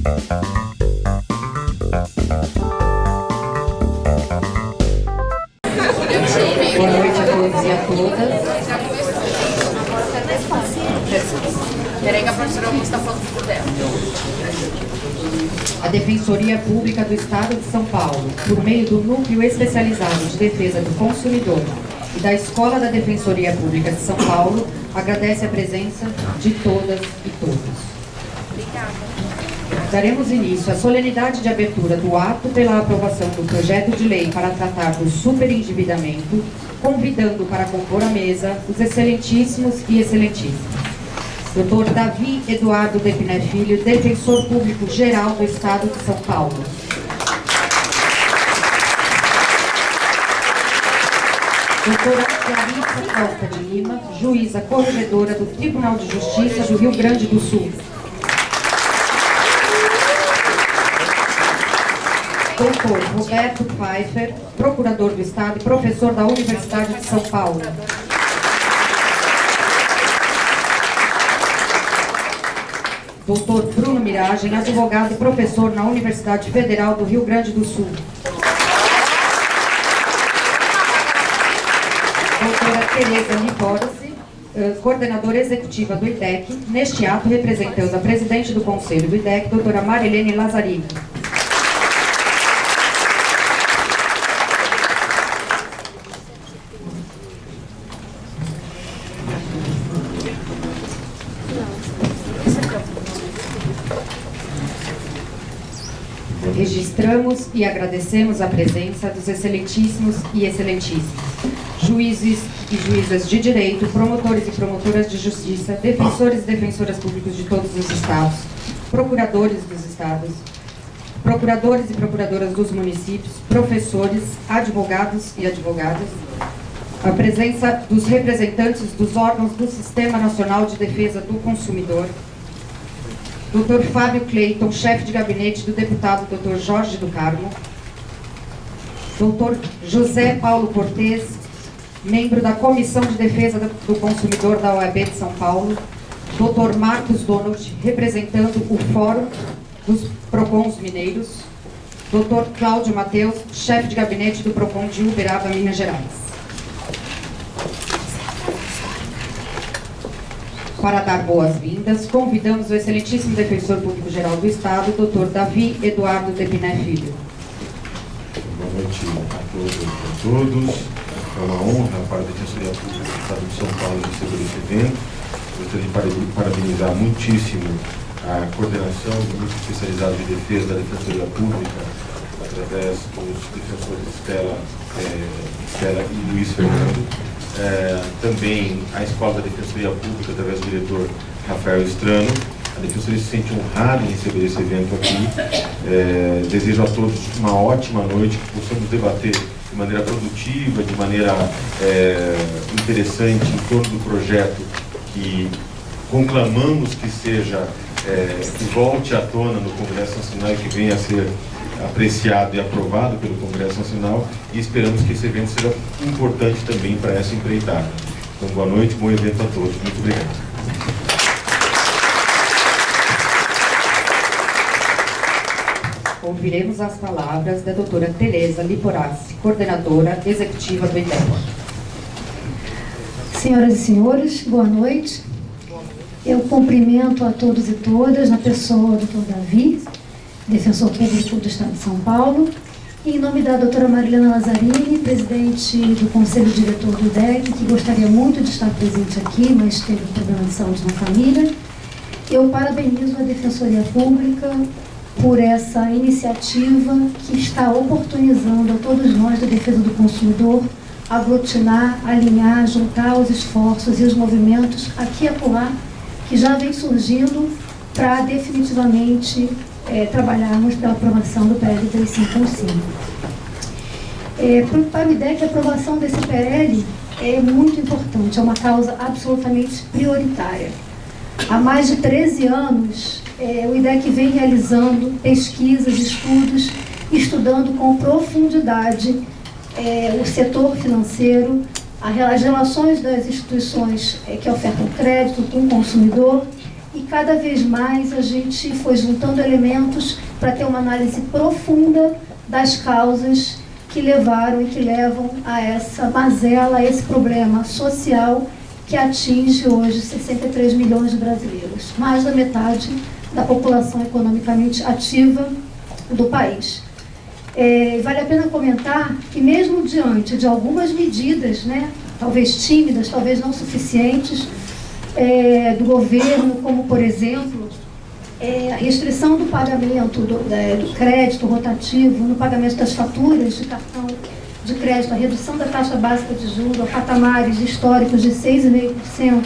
Boa noite a todos e a todas. Peraí que a professora está falando por dela. A Defensoria Pública do Estado de São Paulo, por meio do Núcleo Especializado de Defesa do Consumidor e da Escola da Defensoria Pública de São Paulo, agradece a presença de todas e todos. Daremos início à solenidade de abertura do ato pela aprovação do projeto de lei para tratar do superendividamento, convidando para compor a mesa os excelentíssimos e excelentíssimas. Dr. Davi Eduardo Depiné Filho, Defensor Público Geral do Estado de São Paulo. Doutora Clarissa Costa de Lima, Juíza Corregedora do Tribunal de Justiça do Rio Grande do Sul. Dr. Roberto Pfeiffer, Procurador do Estado e Professor da Universidade de São Paulo. Dr. Bruno Miragem, advogado e professor na Universidade Federal do Rio Grande do Sul. Doutora Tereza Liborsi, coordenadora executiva do IDEC, neste ato representando a presidente do Conselho do IDEC, doutora Marilene Lazzarini. Registramos e agradecemos a presença dos excelentíssimos e excelentíssimas, juízes e juízas de direito, promotores e promotoras de justiça, defensores e defensoras públicos de todos os estados, procuradores dos estados, procuradores e procuradoras dos municípios, professores, advogados e advogadas, a presença dos representantes dos órgãos do Sistema Nacional de Defesa do Consumidor, Dr. Fábio Cleiton, chefe de gabinete do deputado Dr. Jorge do Carmo, Dr. José Paulo Cortes, membro da Comissão de Defesa do Consumidor da OAB de São Paulo, Dr. Marcos Donald, representando o Fórum dos PROCONs Mineiros, Dr. Cláudio Mateus, chefe de gabinete do PROCON de Uberaba, Minas Gerais. Para dar boas-vindas, convidamos o excelentíssimo Defensor Público-Geral do Estado, Dr. Davi Eduardo Depiné Filho. Boa noite a todos. É uma honra para a Defensoria Pública do Estado de São Paulo receber esse evento. Gostaria de parabenizar muitíssimo a coordenação do Grupo Especializado de Defesa da Defensoria Pública, através dos defensores Estela e Luiz Fernando. Também a Escola da Defensoria Pública, através do diretor Rafael Estrano. A Defensoria se sente honrada em receber esse evento aqui. Desejo a todos uma ótima noite, que possamos debater de maneira produtiva, de maneira interessante em torno do projeto que conclamamos que seja, que volte à tona no Congresso Nacional e que venha a ser apreciado e aprovado pelo Congresso Nacional, e esperamos que esse evento seja importante também para essa empreitada. Então, boa noite, bom evento a todos. Muito obrigado. Ouviremos as palavras da doutora Tereza Liborsi, coordenadora executiva do IDEC. Senhoras e senhores, boa noite. Eu cumprimento a todos e todas, na pessoa do Dr. Davi, Defensor Público do Estado de São Paulo, e em nome da doutora Marilene Lazzarini, presidente do Conselho Diretor do IDEC, que gostaria muito de estar presente aqui, mas teve problema de saúde na família, eu parabenizo a Defensoria Pública por essa iniciativa que está oportunizando a todos nós da defesa do consumidor aglutinar, alinhar, juntar os esforços e os movimentos aqui e acolá, que já vem surgindo para definitivamente trabalharmos pela aprovação do PL 355. Para o IDEC, a aprovação desse PL é muito importante, é uma causa absolutamente prioritária. Há mais de 13 anos, o IDEC vem realizando pesquisas, estudos, estudando com profundidade o setor financeiro, as relações das instituições que ofertam crédito com o consumidor, e cada vez mais a gente foi juntando elementos para ter uma análise profunda das causas que levaram e que levam a essa mazela, a esse problema social que atinge hoje 63 milhões de brasileiros, mais da metade da população economicamente ativa do país. Vale a pena comentar que mesmo diante de algumas medidas, né, talvez tímidas, talvez não suficientes, do governo, como por exemplo, a restrição do pagamento do crédito rotativo, no pagamento das faturas de cartão de crédito, a redução da taxa básica de juros a patamares históricos de 6,5%,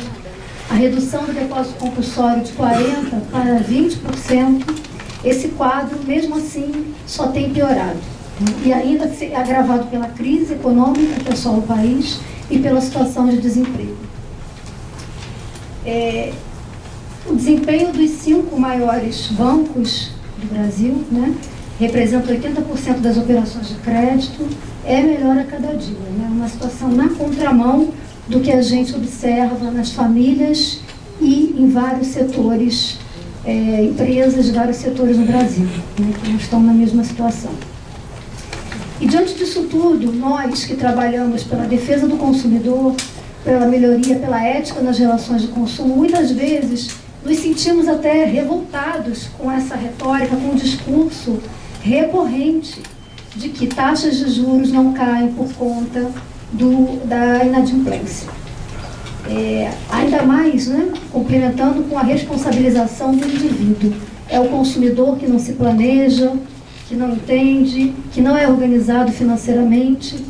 a redução do depósito compulsório de 40% para 20%, esse quadro, mesmo assim, só tem piorado. E ainda agravado pela crise econômica que assola o país e pela situação de desemprego. O desempenho dos 5 maiores bancos do Brasil, né, representa 80% das operações de crédito, é melhor a cada dia. Né, uma situação na contramão do que a gente observa nas famílias e em vários setores, empresas de vários setores no Brasil, né, que não estão na mesma situação. E diante disso tudo, nós que trabalhamos pela defesa do consumidor, pela melhoria, pela ética nas relações de consumo, muitas vezes nos sentimos até revoltados com essa retórica, com o discurso recorrente de que taxas de juros não caem por conta da inadimplência. Ainda mais, né, complementando com a responsabilização do indivíduo. É o consumidor que não se planeja, que não entende, que não é organizado financeiramente,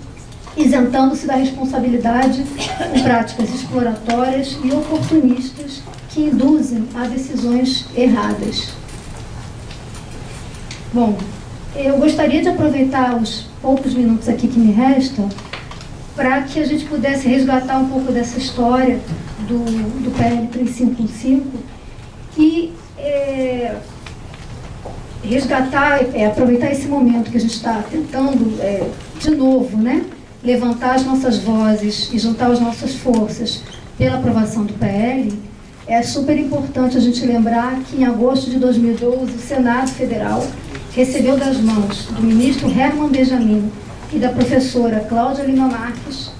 isentando-se da responsabilidade com práticas exploratórias e oportunistas que induzem a decisões erradas. Bom, eu gostaria de aproveitar os poucos minutos aqui que me restam para que a gente pudesse resgatar um pouco dessa história do PL 3515 e resgatar, aproveitar esse momento que a gente está tentando, de novo, né, levantar as nossas vozes e juntar as nossas forças pela aprovação do PL. É super importante a gente lembrar que em agosto de 2012 o Senado Federal recebeu das mãos do ministro Herman Benjamin e da professora Cláudia Lima Marques,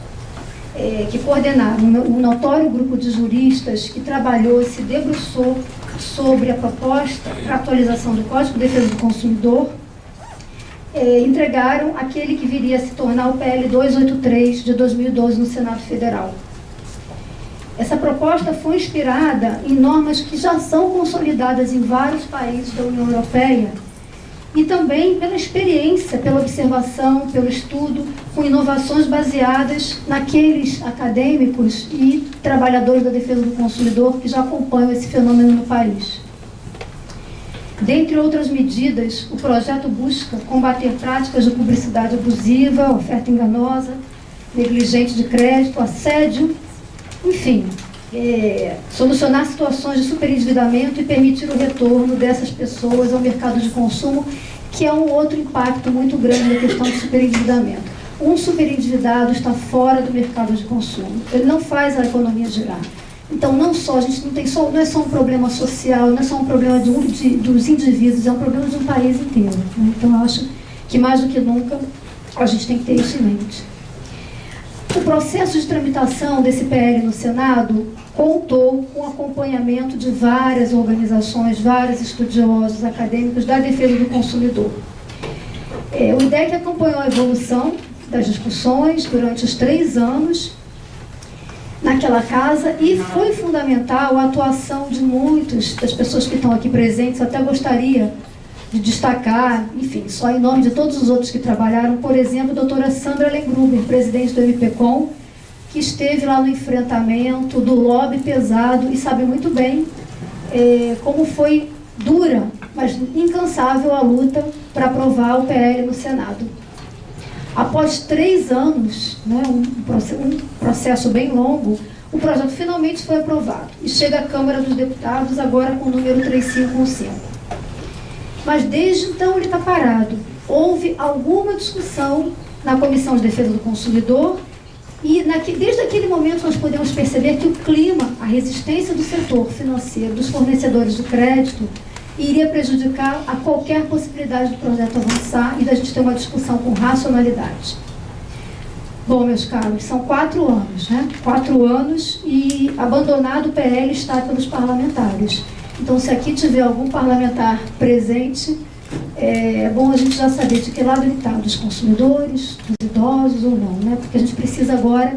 que coordenaram um notório grupo de juristas que trabalhou e se debruçou sobre a proposta para atualização do Código de Defesa do Consumidor, entregaram aquele que viria a se tornar o PL 283 de 2012 no Senado Federal. Essa proposta foi inspirada em normas que já são consolidadas em vários países da União Europeia e também pela experiência, pela observação, pelo estudo, com inovações baseadas naqueles acadêmicos e trabalhadores da defesa do consumidor que já acompanham esse fenômeno no país. Dentre outras medidas, o projeto busca combater práticas de publicidade abusiva, oferta enganosa, negligente de crédito, assédio, enfim, solucionar situações de superendividamento e permitir o retorno dessas pessoas ao mercado de consumo, que é um outro impacto muito grande da questão do superendividamento. Um superendividado está fora do mercado de consumo, ele não faz a economia girar. Então, não é só um problema social, não é só um problema dos indivíduos, é um problema de um país inteiro. Né? Então, eu acho que mais do que nunca a gente tem que ter isso em mente. O processo de tramitação desse PL no Senado contou com o acompanhamento de várias organizações, vários estudiosos acadêmicos da defesa do consumidor. O IDEC acompanhou a evolução das discussões durante os 3 anos naquela casa e foi fundamental a atuação de muitas das pessoas que estão aqui presentes. Até gostaria de destacar, enfim, só em nome de todos os outros que trabalharam, por exemplo, a doutora Sandra Lengruber, presidente do MPCOM, que esteve lá no enfrentamento do lobby pesado e sabe muito bem como foi dura, mas incansável a luta para aprovar o PL no Senado. Após 3 anos, né, um processo bem longo, o projeto finalmente foi aprovado e chega à Câmara dos Deputados agora com o número 3515. Mas desde então ele está parado. Houve alguma discussão na Comissão de Defesa do Consumidor E desde aquele momento nós podemos perceber que o clima, a resistência do setor financeiro, dos fornecedores de crédito, iria prejudicar a qualquer possibilidade do projeto avançar e da gente ter uma discussão com racionalidade. Bom, meus caros, são 4 anos, né? 4 anos e abandonado o PL está pelos parlamentares. Então, se aqui tiver algum parlamentar presente, é bom a gente já saber de que lado ele está, dos consumidores, dos idosos ou não, né? Porque a gente precisa agora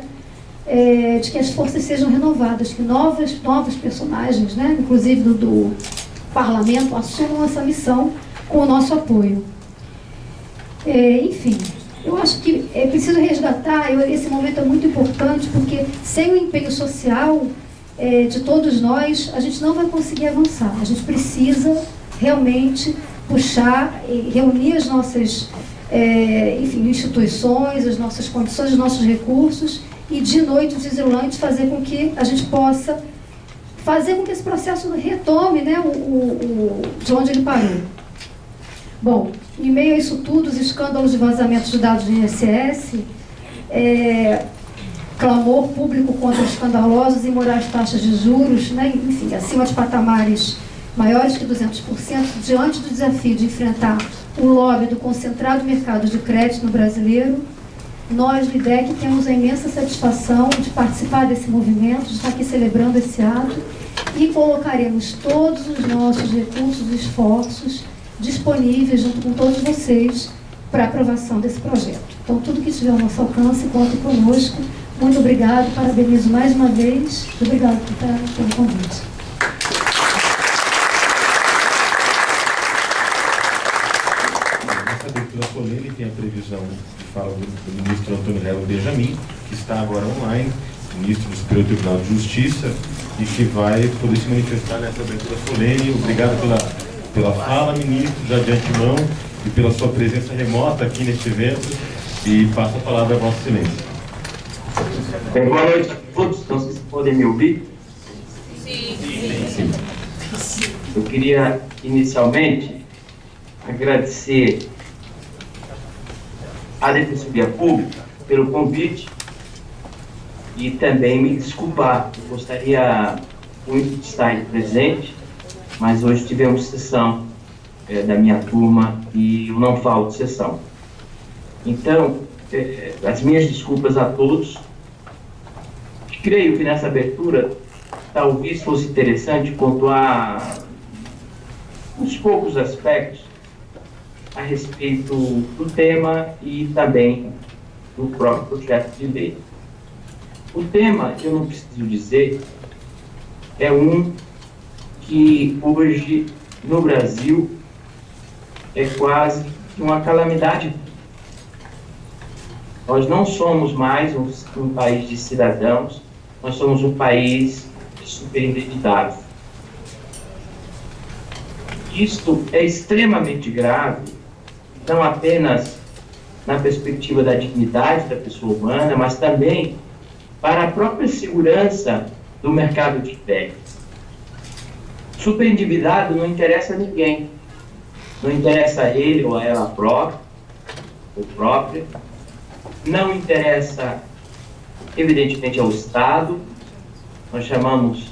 de que as forças sejam renovadas, que novos personagens, né? Inclusive do parlamento, assumam essa missão com o nosso apoio. Enfim, eu acho que é preciso resgatar, esse momento é muito importante, porque sem o empenho social de todos nós, a gente não vai conseguir avançar. A gente precisa realmente puxar e reunir as nossas instituições, as nossas condições, os nossos recursos e de noite, desilante, fazer com que a gente possa fazer com que esse processo retome, né, de onde ele parou. Bom, em meio a isso tudo, os escândalos de vazamentos de dados do INSS, clamor público contra escandalosos e imorais taxas de juros, né, enfim, acima de patamares maiores que 200%, diante do desafio de enfrentar o lobby do concentrado mercado de crédito no brasileiro, nós, LIDEC, temos a imensa satisfação de participar desse movimento, de estar aqui celebrando esse ato e colocaremos todos os nossos recursos e esforços disponíveis junto com todos vocês para a aprovação desse projeto. Então, tudo que estiver ao nosso alcance, conte conosco. Muito obrigado, parabenizo mais uma vez. Obrigado pelo convite. Nessa abertura solene tem a previsão de fala do ministro Antônio Herlo Benjamin, que está agora online, ministro do Superior Tribunal de Justiça, e que vai poder se manifestar nessa abertura solene. Obrigado pela fala, ministro, já de antemão, e pela sua presença remota aqui neste evento, e passo a palavra a Vossa Excelência. Boa noite a todos, então vocês podem me ouvir? Sim. Eu queria, inicialmente, agradecer à Defensoria Pública pelo convite e também me desculpar. Eu gostaria muito de estar aí presente, mas hoje tivemos sessão da minha turma e eu não falto sessão. Então, as minhas desculpas a todos. Creio que nessa abertura talvez fosse interessante pontuar uns poucos aspectos a respeito do tema e também do próprio projeto de lei. O tema, eu não preciso dizer, é um que hoje no Brasil é quase uma calamidade. Nós não somos mais um país de cidadãos, nós somos um país superendividado. Isto é extremamente grave, não apenas na perspectiva da dignidade da pessoa humana, mas também para a própria segurança do mercado de crédito. Superendividado não interessa a ninguém, não interessa a ele ou a ela própria, não interessa, evidentemente, ao Estado. Nós chamamos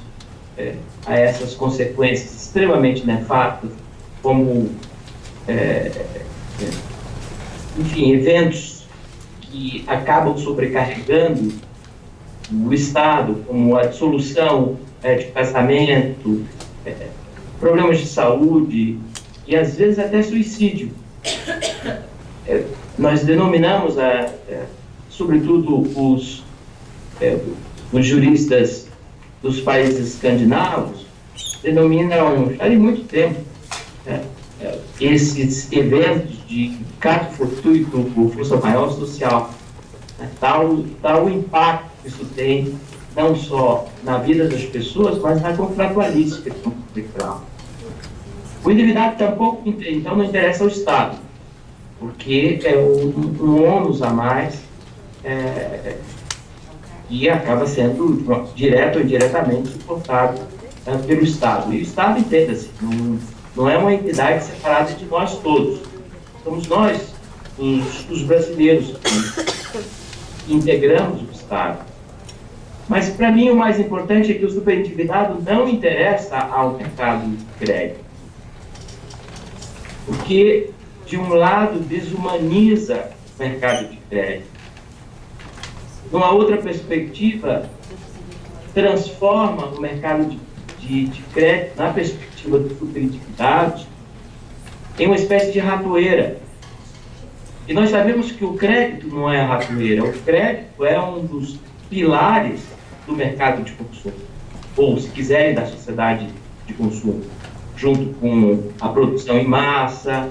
a essas consequências extremamente nefastas como, enfim, eventos que acabam sobrecarregando o Estado, como a dissolução de casamento, problemas de saúde e, às vezes, até suicídio. Nós denominamos, sobretudo, os juristas dos países escandinavos, denominam, já de muito tempo, esses eventos de caso fortuito por força maior social. Tal impacto que isso tem, não só na vida das pessoas, mas na contratualística contratual. O endividado tampouco, então, não interessa ao Estado, porque é um ônus a mais e acaba sendo direto ou indiretamente suportado pelo Estado. E o Estado, entenda-se, não é uma entidade separada de nós todos. Somos nós, os brasileiros, que integramos o Estado. Mas, para mim, o mais importante é que o superendividado não interessa ao mercado de crédito. Porque, de um lado, desumaniza o mercado de crédito. Numa outra perspectiva, transforma o mercado de crédito, na perspectiva dos superendividados, em uma espécie de ratoeira. E nós sabemos que o crédito não é a ratoeira. O crédito é um dos pilares do mercado de consumo, ou, se quiserem, da sociedade de consumo, junto com a produção em massa,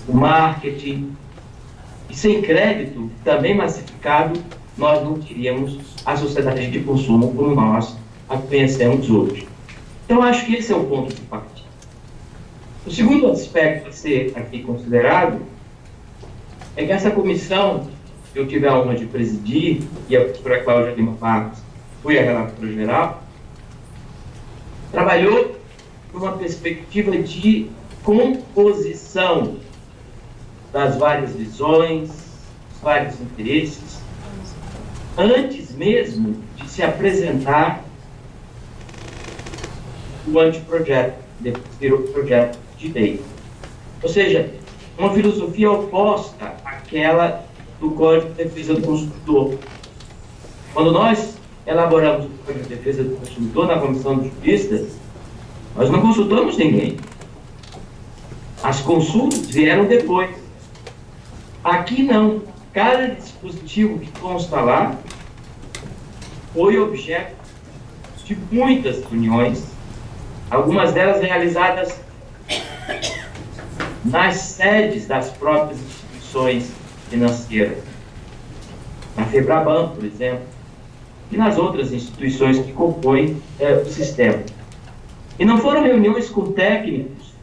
o marketing. E sem crédito, também massificado, nós não teríamos a sociedade de consumo como nós a conhecemos hoje. Então, acho que esse é o ponto de partida. O segundo aspecto a ser aqui considerado é que essa comissão que eu tive a honra de presidir, e a professora Cláudia Lima Marques foi a relatora geral, trabalhou numa perspectiva de composição das várias visões, dos vários interesses, antes mesmo de se apresentar o anteprojeto, depois virou projeto de lei. Ou seja, uma filosofia oposta àquela do Código de Defesa do Consumidor. Quando nós elaboramos o Código de Defesa do Consumidor na Comissão de Justiça, nós não consultamos ninguém. As consultas vieram depois. Aqui não. Cada dispositivo que consta lá foi objeto de muitas reuniões, algumas delas realizadas nas sedes das próprias instituições financeiras, na FEBRABAN, por exemplo, e nas outras instituições que compõem o sistema. E não foram reuniões com técnicos,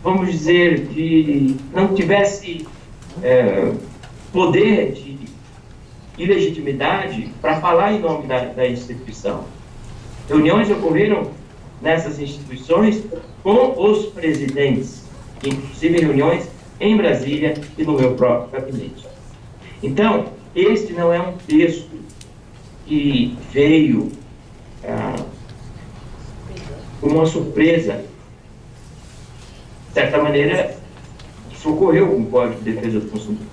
vamos dizer, que não tivesse poder de ilegitimidade para falar em nome da instituição. Reuniões ocorreram nessas instituições com os presidentes, inclusive reuniões em Brasília e no meu próprio gabinete. Então, este não é um texto que veio como uma surpresa. De certa maneira, isso ocorreu com o Código de Defesa do Consumidor,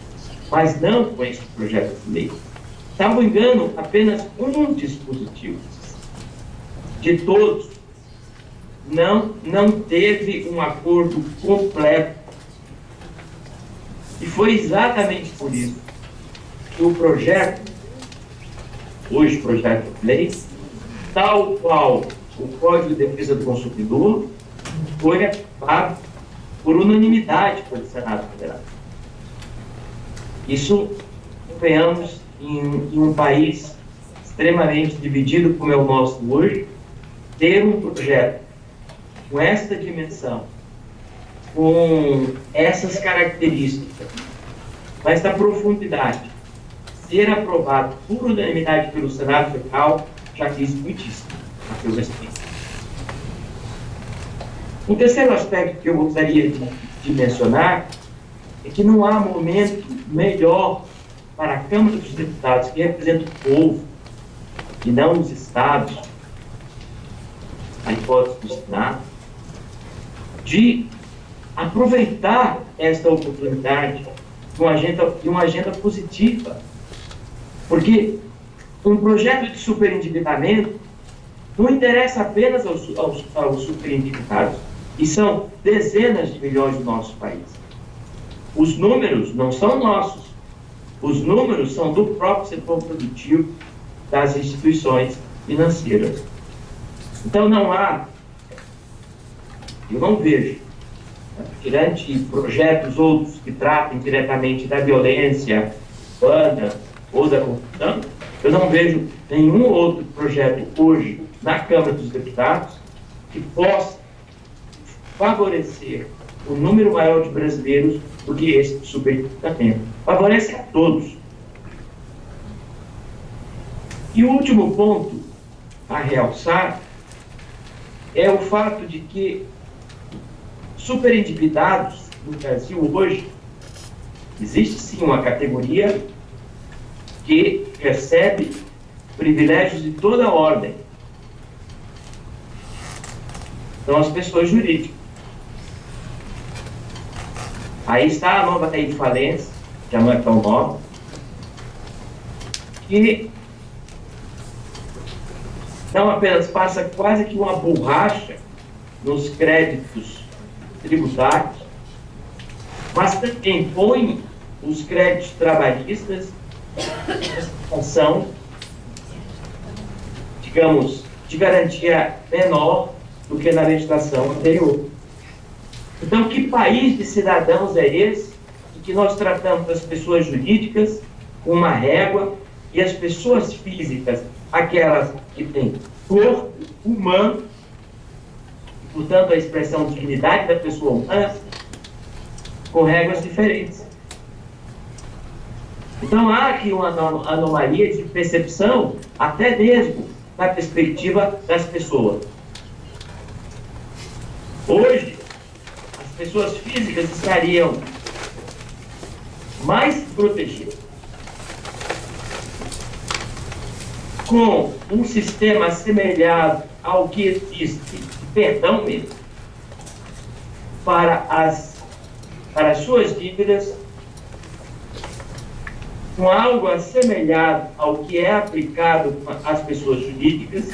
mas não com esse projeto de lei. Salvo engano, apenas um dispositivo de todos não teve um acordo completo. E foi exatamente por isso que o projeto, hoje projeto de lei, tal qual o Código de Defesa do Consumidor, foi aprovado por unanimidade pelo Senado Federal. Isso, convenhamos, em um país extremamente dividido como é o nosso hoje, ter um projeto com esta dimensão, com essas características, com essa profundidade, ser aprovado por unanimidade pelo Senado Federal, já diz muitíssimo a seu respeito. Um terceiro aspecto que eu gostaria de mencionar é que não há momento melhor para a Câmara dos Deputados, que representa o povo, e não os estados, a hipótese do Senado, de aproveitar esta oportunidade de uma agenda positiva. Porque um projeto de superendividamento não interessa apenas aos superendividados, e são dezenas de milhões do nosso país. Os números não são nossos, os números são do próprio setor produtivo, das instituições financeiras. Então eu não vejo, perante projetos outros que tratem diretamente da violência urbana ou da corrupção, eu não vejo nenhum outro projeto hoje na Câmara dos Deputados que possa favorecer um número maior de brasileiros do que esse superendividamento. Favorece a todos. E o último ponto a realçar é o fato de que superendividados no Brasil hoje, existe sim uma categoria que recebe privilégios de toda ordem. São as pessoas jurídicas. Aí está a nova lei de falência, que não é tão nova, que não apenas passa quase que uma borracha nos créditos tributários, mas também põe os créditos trabalhistas em situação, digamos, de garantia menor do que na legislação anterior. Então, que país de cidadãos é esse em que nós tratamos as pessoas jurídicas com uma régua e as pessoas físicas, aquelas que têm corpo humano, portanto, a expressão dignidade da pessoa humana, com réguas diferentes? Então, há aqui uma anomalia de percepção, até mesmo na perspectiva das pessoas. Hoje, as pessoas físicas estariam mais protegidas com um sistema assemelhado ao que existe, perdão mesmo, para as suas dívidas, com algo assemelhado ao que é aplicado às pessoas jurídicas,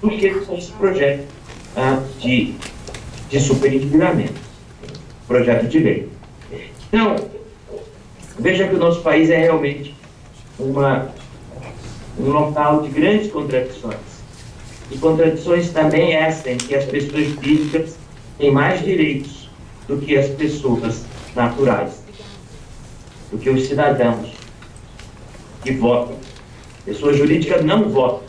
do que esse projeto de superendividamento, projeto de lei. Então, veja que o nosso país é realmente um local de grandes contradições. E contradições também essas em que as pessoas jurídicas têm mais direitos do que as pessoas naturais, do que os cidadãos que votam. Pessoas jurídicas não votam.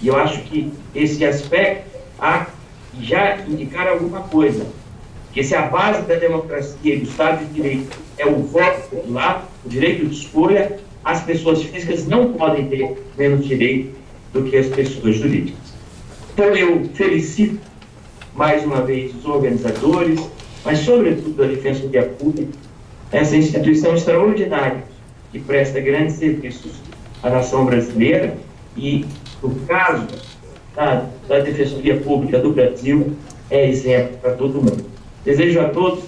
E eu acho que esse aspecto há que já indicar alguma coisa. Que se a base da democracia e do Estado de Direito é o voto popular, o direito de escolha, as pessoas físicas não podem ter menos direito do que as pessoas jurídicas. Então eu felicito mais uma vez os organizadores, mas sobretudo a Defensoria Pública, essa instituição extraordinária que presta grandes serviços à nação brasileira e, no caso da Defensoria Pública do Brasil, é exemplo para todo mundo. Desejo a todos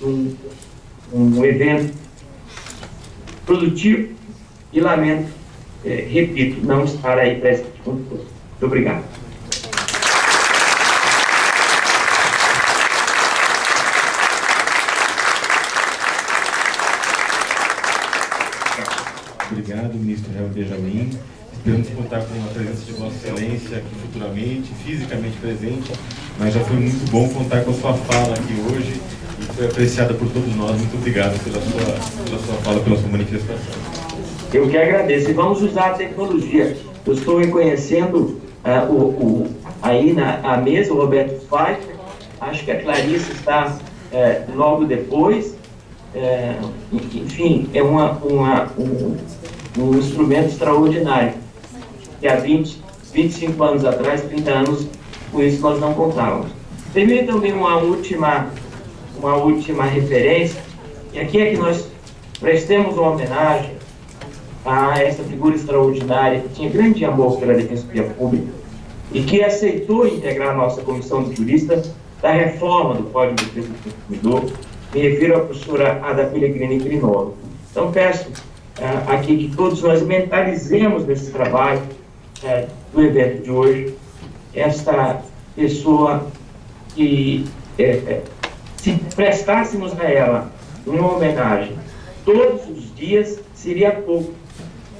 um evento produtivo e lamento, repito, não estar aí presente com todos. Muito obrigado. Obrigado, ministro Real Benjamin. Esperamos contar com a presença de Vossa Excelência aqui futuramente, fisicamente presente, mas já foi muito bom contar com a sua fala aqui hoje e foi apreciada por todos nós. Muito obrigado pela sua fala, pela sua manifestação. Eu que agradeço. E vamos usar a tecnologia. Eu estou reconhecendo aí na mesa o Roberto Pfeiffer, acho que a Clarice está logo depois. Enfim, é um instrumento extraordinário. Que há 25 anos atrás, 30 anos, com isso nós não contávamos. Termino também uma última referência, e aqui é que nós prestemos uma homenagem a essa figura extraordinária que tinha grande amor pela Defensoria Pública e que aceitou integrar a nossa comissão de juristas da reforma do Código de Defesa do Consumidor. Me refiro à professora Ada Pellegrini Grinolo. Então peço aqui que todos nós mentalizemos nesse trabalho do evento de hoje, esta pessoa que, se prestássemos a ela uma homenagem todos os dias, seria pouco,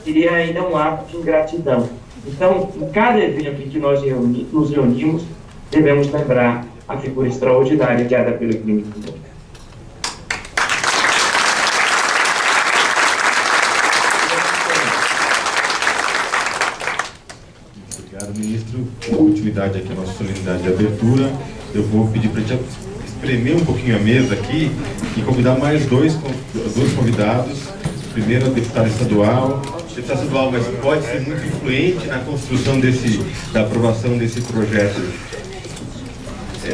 seria ainda um ato de ingratidão. Então, em cada evento em que nós nos reunimos, devemos lembrar a figura extraordinária de Ada Pellegrini. Obrigado, ministro. Com continuidade aqui a nossa solenidade de abertura, eu vou pedir para a gente espremer um pouquinho a mesa aqui e convidar mais dois convidados. O primeiro é o deputado estadual, mas pode ser muito influente na construção da aprovação desse projeto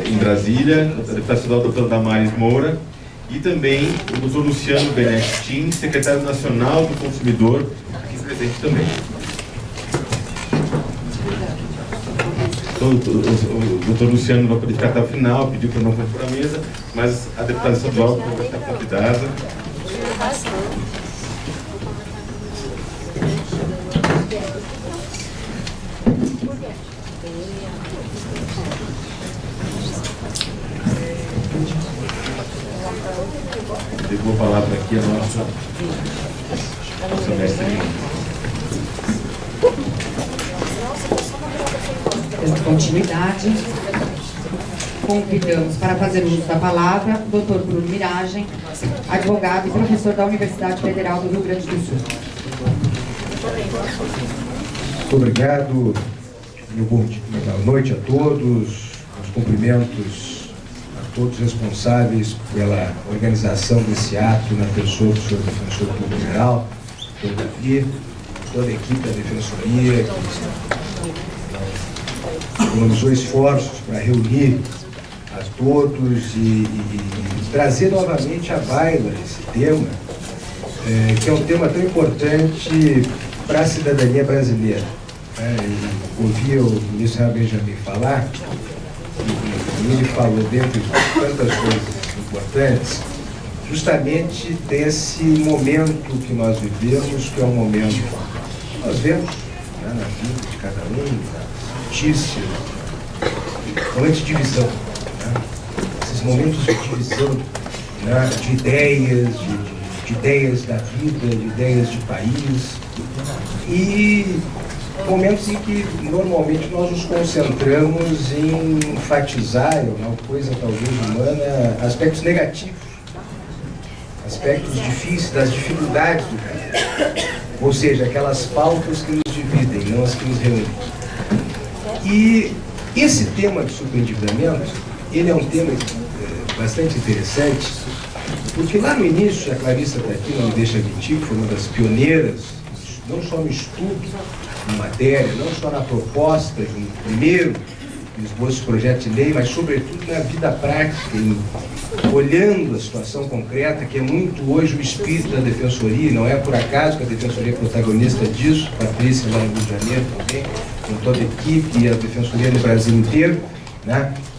em Brasília, o deputado estadual Dr. Damares Moura, e também o Dr. Luciano Benestin, secretário nacional do Consumidor, que presente também. O doutor Luciano vai poder ficar até o final, pediu para não compor a mesa, mas a deputada estadual vai estar convidada. Pegou a palavra aqui a nossa mestre. Dando continuidade, convidamos para fazer uso da palavra o Dr. Bruno Miragem, advogado e professor da Universidade Federal do Rio Grande do Sul. Muito obrigado, boa noite a todos, os cumprimentos a todos os responsáveis pela organização desse ato na pessoa do senhor Defensor Público Geral, Dr. Davi, toda a equipe da Defensoria, que economizou esforços para reunir a todos e trazer novamente à baila esse tema, que é um tema tão importante para a cidadania brasileira. Ouvi o ministro Raul Benjamin falar, e ele falou, dentro de tantas coisas importantes, justamente desse momento que nós vivemos, que é um momento que nós vemos na vida de cada um, na notícia, momentos de divisão, esses momentos de divisão, de ideias, de ideias da vida, de ideias de país, e momentos em que normalmente nós nos concentramos em enfatizar, é uma coisa talvez humana, aspectos negativos, aspectos difíceis, das dificuldades do Brasil, ou seja, aquelas pautas que nos dividem, não as que nos reúnem. E esse tema de superendividamento, ele é um tema bastante interessante, porque lá no início, a Clarissa está aqui, não me deixa mentir, foi uma das pioneiras, não só no estudo, na matéria, não só na proposta de um primeiro esboço de projeto de lei, mas sobretudo na vida prática, olhando a situação concreta, que é muito hoje o espírito da Defensoria, não é por acaso que a Defensoria é protagonista disso, Patrícia lá no Rio de Janeiro também, com toda a equipe e a Defensoria no Brasil inteiro,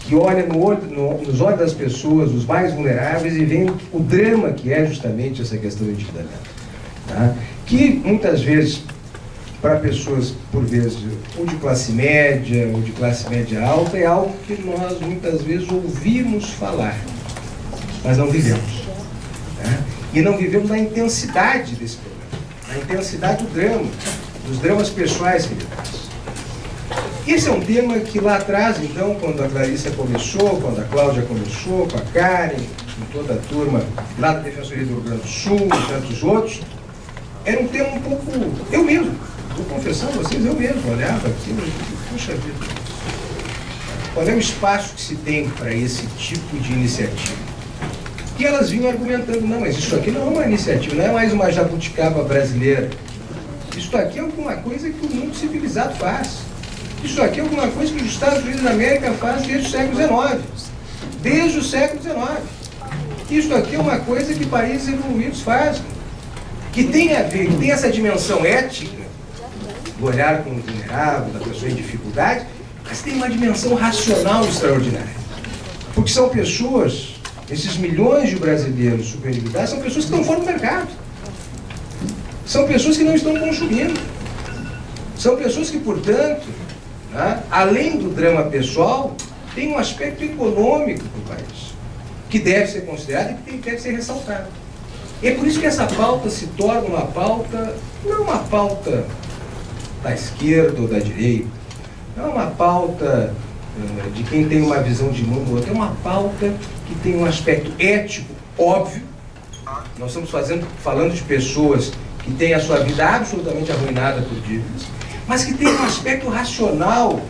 que olha nos olhos das pessoas, os mais vulneráveis, e vê o drama que é justamente essa questão do endividamento. Que muitas vezes, para pessoas, por vezes, ou de classe média, ou de classe média alta, é algo que nós muitas vezes ouvimos falar, mas não vivemos. E não vivemos na intensidade desse problema, na intensidade do drama, dos dramas pessoais que ele traz. Esse é um tema que lá atrás, então, quando a Clarissa começou, quando a Cláudia começou, com a Karen, com toda a turma lá da Defensoria do Rio Grande do Sul e tantos outros, era um tema um pouco... Eu mesmo, vou confessar a vocês, eu mesmo olhava aquilo e, puxa vida, qual é o espaço que se tem para esse tipo de iniciativa? E elas vinham argumentando, não, mas isso aqui não é uma iniciativa, não é mais uma jabuticaba brasileira. Isso aqui é alguma coisa que o mundo civilizado faz. Isso aqui é alguma coisa que os Estados Unidos da América faz desde o século XIX. Desde o século XIX. Isso aqui é uma coisa que países evoluídos fazem. Que tem a ver, que tem essa dimensão ética, do olhar como vulnerável, da pessoa em dificuldade, mas tem uma dimensão racional extraordinária. Porque são pessoas, esses milhões de brasileiros superendividados, são pessoas que estão fora do mercado. São pessoas que não estão consumindo. São pessoas que, portanto, além do drama pessoal, tem um aspecto econômico do país, que deve ser considerado e que deve ser ressaltado. É por isso que essa pauta se torna uma pauta, não uma pauta da esquerda ou da direita, não é uma pauta de quem tem uma visão de mundo ou outra, é uma pauta que tem um aspecto ético óbvio. Nós estamos falando de pessoas que têm a sua vida absolutamente arruinada por dívidas, mas que tem um aspecto racional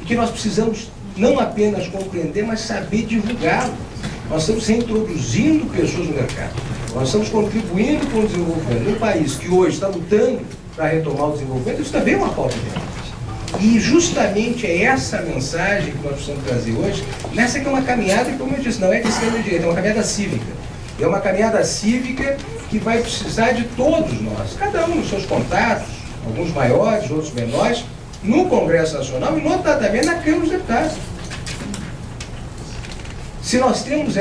e que nós precisamos não apenas compreender, mas saber divulgá-lo. Nós estamos reintroduzindo pessoas no mercado. Nós estamos contribuindo com o desenvolvimento de um país que hoje está lutando para retomar o desenvolvimento. Isso também é uma pauta relevante. E justamente é essa mensagem que nós precisamos trazer hoje, nessa que é uma caminhada, e como eu disse, não é de esquerda ou de direita, é uma caminhada cívica. É uma caminhada cívica que vai precisar de todos nós, cada um nos seus contatos, alguns maiores, outros menores, no Congresso Nacional e notadamente na Câmara dos Deputados. Se nós temos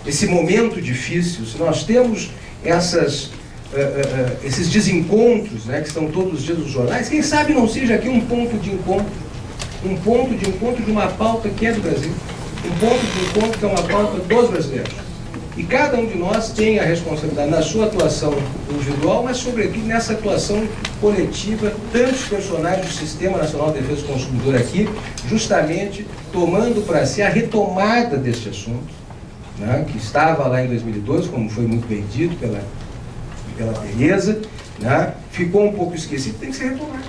esse momento difícil, se nós temos esses desencontros, né, que estão todos os dias nos jornais, quem sabe não seja aqui um ponto de encontro de uma pauta que é do Brasil, um ponto de encontro que é uma pauta dos brasileiros. E cada um de nós tem a responsabilidade na sua atuação individual, mas sobretudo nessa atuação coletiva, tantos personagens do Sistema Nacional de Defesa do Consumidor aqui, justamente tomando para si a retomada deste assunto, né, que estava lá em 2012, como foi muito bem dito pela Tereza, né, ficou um pouco esquecido, tem que ser retomado.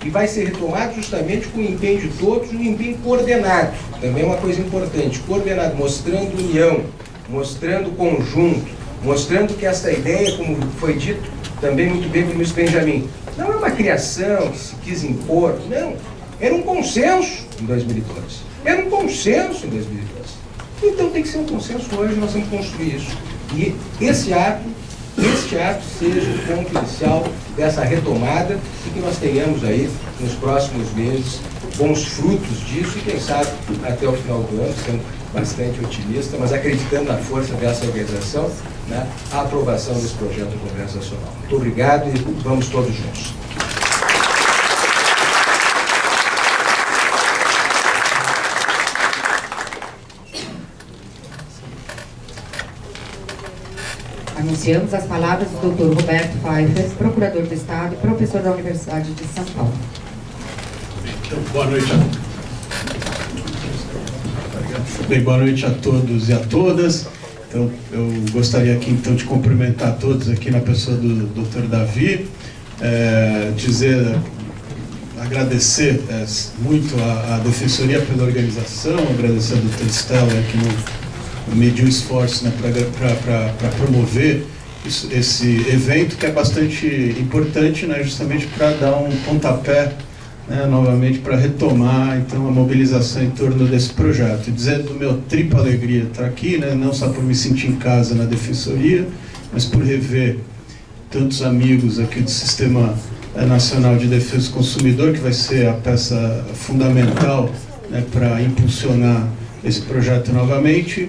E vai ser retomado justamente com o empenho de todos, um empenho coordenado, também é uma coisa importante, coordenado, mostrando união, mostrando conjunto, mostrando que essa ideia, como foi dito também muito bem pelo ministro Benjamin, não é uma criação que se quis impor, não, era um consenso em 2012, era um consenso em 2012. Então tem que ser um consenso hoje, nós temos que construir isso. E este ato seja o ponto inicial dessa retomada e que nós tenhamos aí, nos próximos meses, bons frutos disso e, quem sabe, até o final do ano, sendo bastante otimista, mas acreditando na força dessa organização, né, a aprovação desse projeto do Congresso Nacional. Muito obrigado e vamos todos juntos. Anunciamos as palavras do Dr. Roberto Pfeiffer, procurador do Estado e professor da Universidade de São Paulo. Boa noite boa noite a todos e a todas. Então, eu gostaria aqui então de cumprimentar todos aqui na pessoa do Dr. Davi, agradecer muito à Defensoria pela organização, agradecer ao Dr. Stella que mediu esforço, né, para promover esse evento, que é bastante importante, né, justamente para dar um pontapé, né, novamente para retomar então a mobilização em torno desse projeto. E dizendo do meu tripla alegria estar aqui, né, não só por me sentir em casa na Defensoria, mas por rever tantos amigos aqui do Sistema Nacional de Defesa do Consumidor, que vai ser a peça fundamental, né, para impulsionar esse projeto novamente.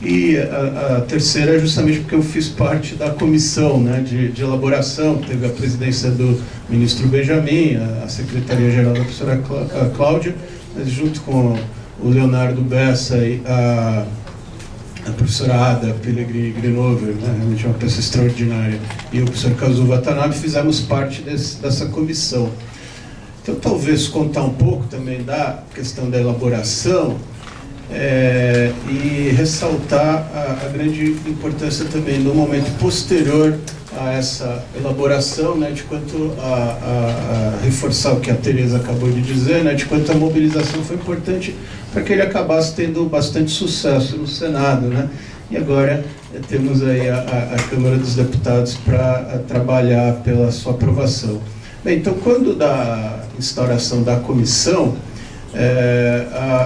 E a terceira é justamente porque eu fiz parte da comissão, né, de elaboração, que teve a presidência do ministro Benjamin, a secretaria-geral da professora Cláudia, mas junto com o Leonardo Bessa e a professora Ada Pellegrini Grenover, né, realmente uma pessoa extraordinária, e o professor Kazu Watanabe, fizemos parte dessa comissão. Então, talvez contar um pouco também da questão da elaboração, e ressaltar a grande importância também no momento posterior a essa elaboração, né, de quanto a reforçar o que a Tereza acabou de dizer, né, de quanto a mobilização foi importante para que ele acabasse tendo bastante sucesso no Senado, né, e agora temos aí a Câmara dos Deputados para trabalhar pela sua aprovação. Bem, então, quando da instauração da comissão,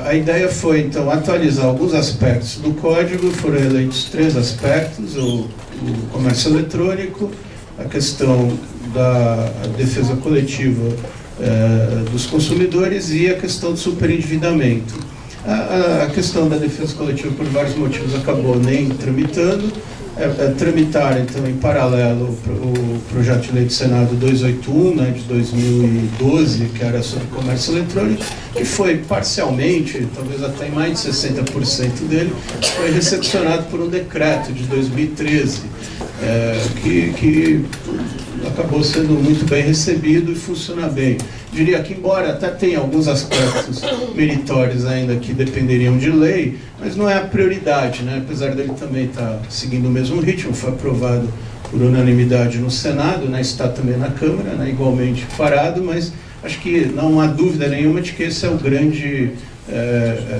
a ideia foi, então, atualizar alguns aspectos do código. Foram eleitos 3 aspectos: o comércio eletrônico, a questão da defesa coletiva dos consumidores e a questão do superendividamento. A questão da defesa coletiva, por vários motivos, acabou nem tramitando. Tramitaram, então, em paralelo o projeto de lei do Senado 281, né, de 2012, que era sobre comércio eletrônico, que foi parcialmente, talvez até em mais de 60% dele, foi recepcionado por um decreto de 2013, que acabou sendo muito bem recebido e funciona bem. Diria que, embora até tenha alguns aspectos meritórios ainda que dependeriam de lei, mas não é a prioridade, né? Apesar dele também estar seguindo o mesmo ritmo, foi aprovado por unanimidade no Senado, né? Está também na Câmara, né? Igualmente parado, mas acho que não há dúvida nenhuma de que esse é o grande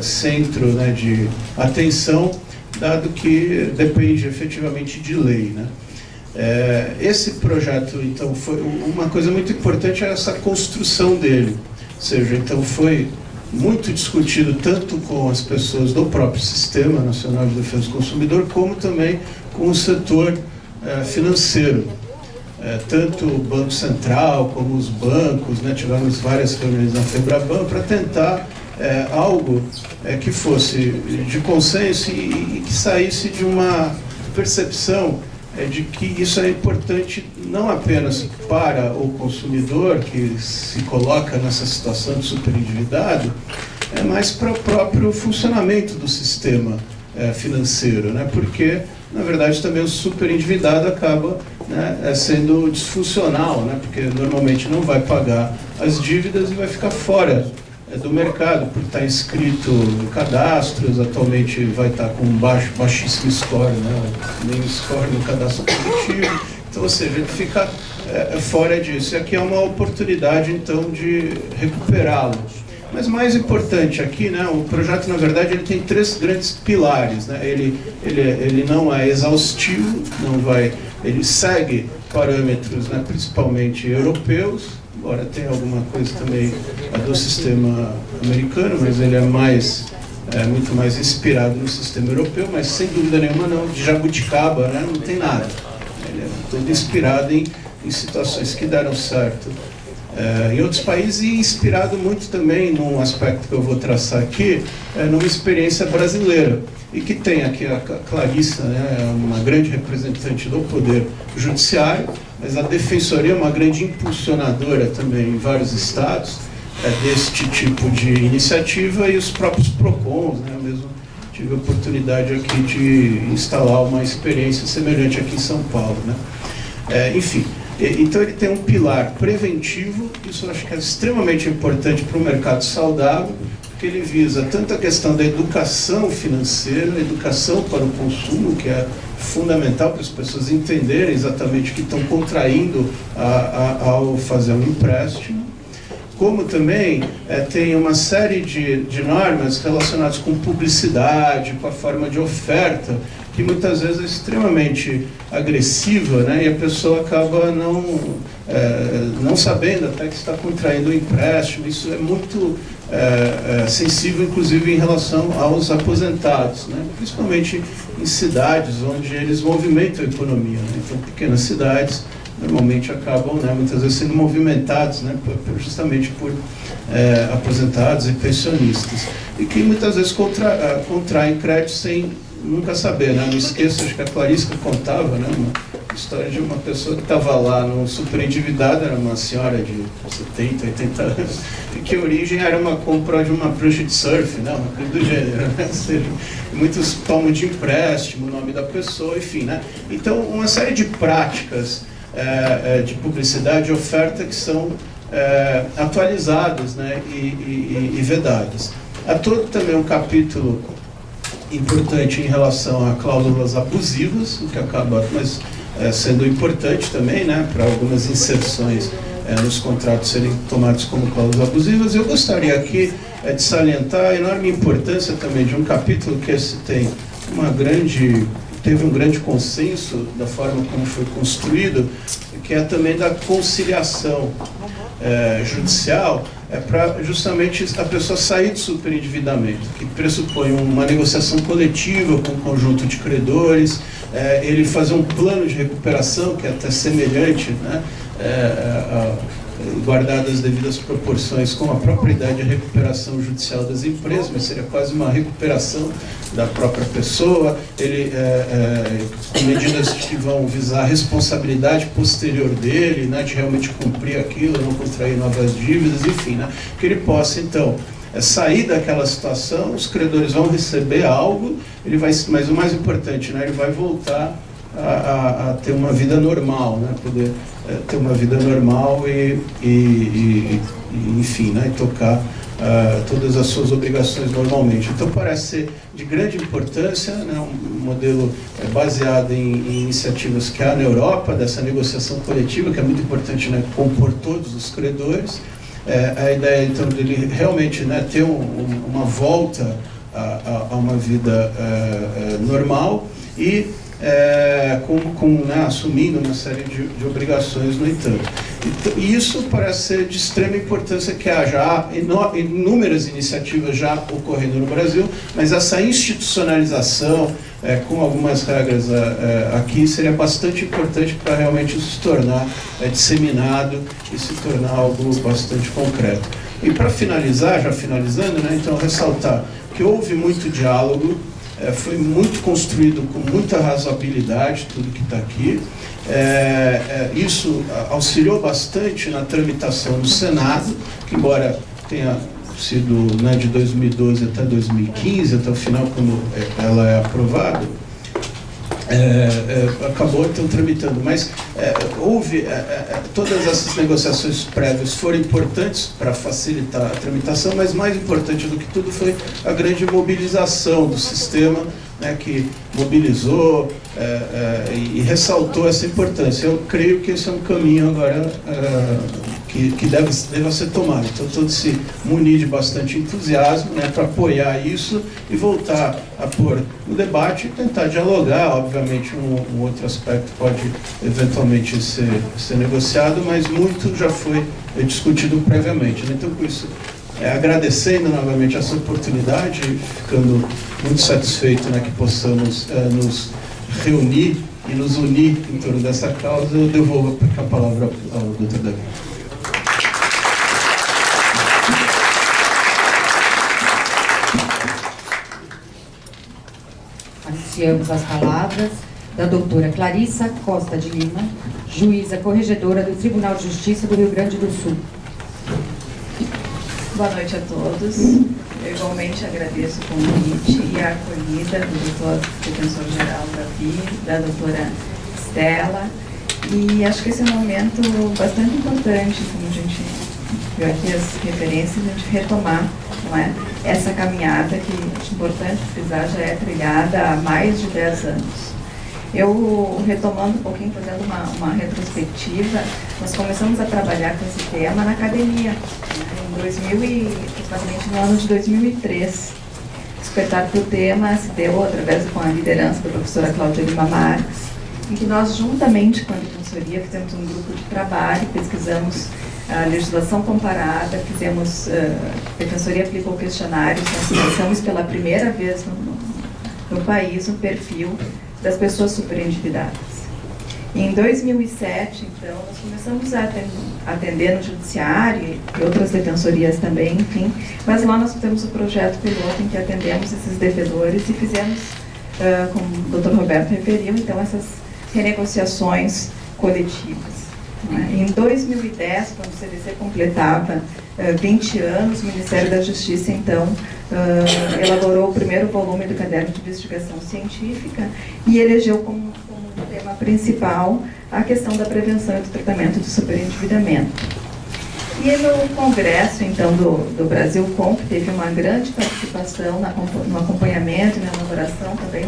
centro, né, de atenção, dado que depende efetivamente de lei, né? Esse projeto, então, foi uma coisa muito importante, é essa construção dele, ou seja, então foi muito discutido tanto com as pessoas do próprio Sistema Nacional de Defesa do Consumidor, como também com o setor financeiro. Tanto o Banco Central como os bancos, né, tivemos várias reuniões na FEBRABAN para tentar algo que fosse de consenso e que saísse de uma percepção de que isso é importante não apenas para o consumidor que se coloca nessa situação de superendividado, mas para o próprio funcionamento do sistema financeiro, né? Porque, na verdade, também o superendividado acaba, né, sendo disfuncional, né? Porque normalmente não vai pagar as dívidas e vai ficar fora do mercado, por estar inscrito em cadastros, atualmente vai estar com baixíssimo score, né? Nem score no cadastro positivo, então, ou seja, ele fica fora disso. E aqui é uma oportunidade, então, de recuperá-lo. Mas mais importante aqui, né, o projeto, na verdade, ele tem 3 grandes pilares, né? Ele não é exaustivo, ele segue parâmetros, né, principalmente europeus, embora tenha alguma coisa também do sistema americano, mas ele é muito mais inspirado no sistema europeu, mas sem dúvida nenhuma não, de jabuticaba, né, não tem nada. Ele é todo inspirado em situações que deram certo em outros países e inspirado muito também num aspecto que eu vou traçar aqui, numa experiência brasileira. E que tem aqui a Clarissa, né, uma grande representante do Poder Judiciário, mas a Defensoria é uma grande impulsionadora também em vários estados deste tipo de iniciativa, e os próprios PROCONs, né, eu mesmo tive a oportunidade aqui de instalar uma experiência semelhante aqui em São Paulo, né. Enfim, então ele tem um pilar preventivo, isso eu acho que é extremamente importante para um mercado saudável, porque ele visa tanto a questão da educação financeira, a educação para o consumo, que é fundamental para as pessoas entenderem exatamente o que estão contraindo ao fazer um empréstimo, como também tem uma série de normas relacionadas com publicidade, com a forma de oferta, que muitas vezes é extremamente agressiva, né? E a pessoa acaba não sabendo até que está contraindo um empréstimo. Isso é muito sensível, inclusive, em relação aos aposentados, né? Principalmente em cidades onde eles movimentam a economia, né? Então, pequenas cidades normalmente acabam, né, muitas vezes sendo movimentados, né, justamente por aposentados e pensionistas, e que muitas vezes contraem crédito sem nunca saber, né? Não esqueço, acho que a Clarissa contava, né, uma história de uma pessoa que estava lá no superendividado, era uma senhora de 70, 80 anos, e que a origem era uma compra de uma prancha de surf, né, uma coisa do gênero, né? Ou seja, muitos tomam de empréstimo o nome da pessoa, enfim, né? Então, uma série de práticas de publicidade e oferta que são atualizadas, né, e vedadas. Há todo também um capítulo importante em relação a cláusulas abusivas, o que acaba sendo importante também, né, para algumas inserções nos contratos serem tomados como cláusulas abusivas. Eu gostaria aqui de salientar a enorme importância também de um capítulo que esse teve um grande consenso da forma como foi construído, que é também da conciliação judicial, para justamente a pessoa sair do superendividamento, que pressupõe uma negociação coletiva com um conjunto de credores, ele fazer um plano de recuperação que é até semelhante, né, guardadas as devidas proporções com a própria ideia de recuperação judicial das empresas, mas seria quase uma recuperação da própria pessoa, com medidas que vão visar a responsabilidade posterior dele, né, de realmente cumprir aquilo, não contrair novas dívidas, enfim, né, que ele possa, então, sair daquela situação, os credores vão receber algo, mas o mais importante, né, ele vai voltar a ter uma vida normal, né, poder ter uma vida normal e enfim, né, e tocar todas as suas obrigações normalmente. Então parece ser de grande importância, né, um modelo baseado em iniciativas que há na Europa, dessa negociação coletiva, que é muito importante, né, compor todos os credores. A ideia, então, dele realmente, né, ter uma volta a uma vida normal e né, assumindo uma série de obrigações, no entanto. E isso parece ser de extrema importância que haja inúmeras iniciativas já ocorrendo no Brasil, mas essa institucionalização, com algumas regras aqui, seria bastante importante para realmente isso se tornar disseminado e se tornar algo bastante concreto. E para finalizar, já finalizando, né, então ressaltar que houve muito diálogo, foi muito construído com muita razoabilidade tudo que está aqui. Isso auxiliou bastante na tramitação no Senado, que embora tenha sido de 2012 até 2015, até o final, quando ela é aprovada, acabou então tramitando, mas houve todas essas negociações prévias foram importantes para facilitar a tramitação, mas mais importante do que tudo foi a grande mobilização do sistema, né, que mobilizou e ressaltou essa importância. Eu creio que esse é um caminho agora que deve ser tomado. Então, todos se munir de bastante entusiasmo, né, para apoiar isso e voltar a pôr no debate e tentar dialogar. Obviamente, um outro aspecto pode eventualmente ser negociado, mas muito já foi discutido previamente, né? Então, por isso, agradecendo novamente essa oportunidade, ficando muito satisfeito, né, que possamos nos reunir e nos unir em torno dessa causa, eu devolvo a palavra ao Dr. Davi. Iniciamos as palavras da doutora Clarissa Costa de Lima, juíza corregedora do Tribunal de Justiça do Rio Grande do Sul. Boa noite a todos. Eu igualmente agradeço o convite e a acolhida do doutor defensor-geral Davi, da doutora Estela, e acho que esse é um momento bastante importante, como a gente viu aqui as referências, a gente retomar, não é, essa caminhada que, acho importante frisar, já é trilhada há mais de 10 anos. Eu, retomando um pouquinho, fazendo uma retrospectiva, nós começamos a trabalhar com esse tema na academia, né, em 2000, praticamente no ano de 2003. Despertar para o tema se deu através com a liderança da professora Cláudia Lima Marques, em que nós, juntamente com a defensoria, fizemos um grupo de trabalho, pesquisamos a legislação comparada, fizemos, a defensoria aplicou questionários, nós lançamos pela primeira vez no país um perfil das pessoas superendividadas. Em 2007, então, nós começamos a atender no judiciário e outras defensorias também, enfim, mas lá nós fizemos o projeto piloto em que atendemos esses devedores e fizemos, como o Dr. Roberto referiu, então, essas renegociações coletivas. Em 2010, quando o CDC completava 20 anos, o Ministério da Justiça, então, elaborou o primeiro volume do caderno de investigação científica e elegeu como tema principal a questão da prevenção e do tratamento do superendividamento. E no Congresso, então, do Brasilcom, que teve uma grande participação no acompanhamento e na elaboração também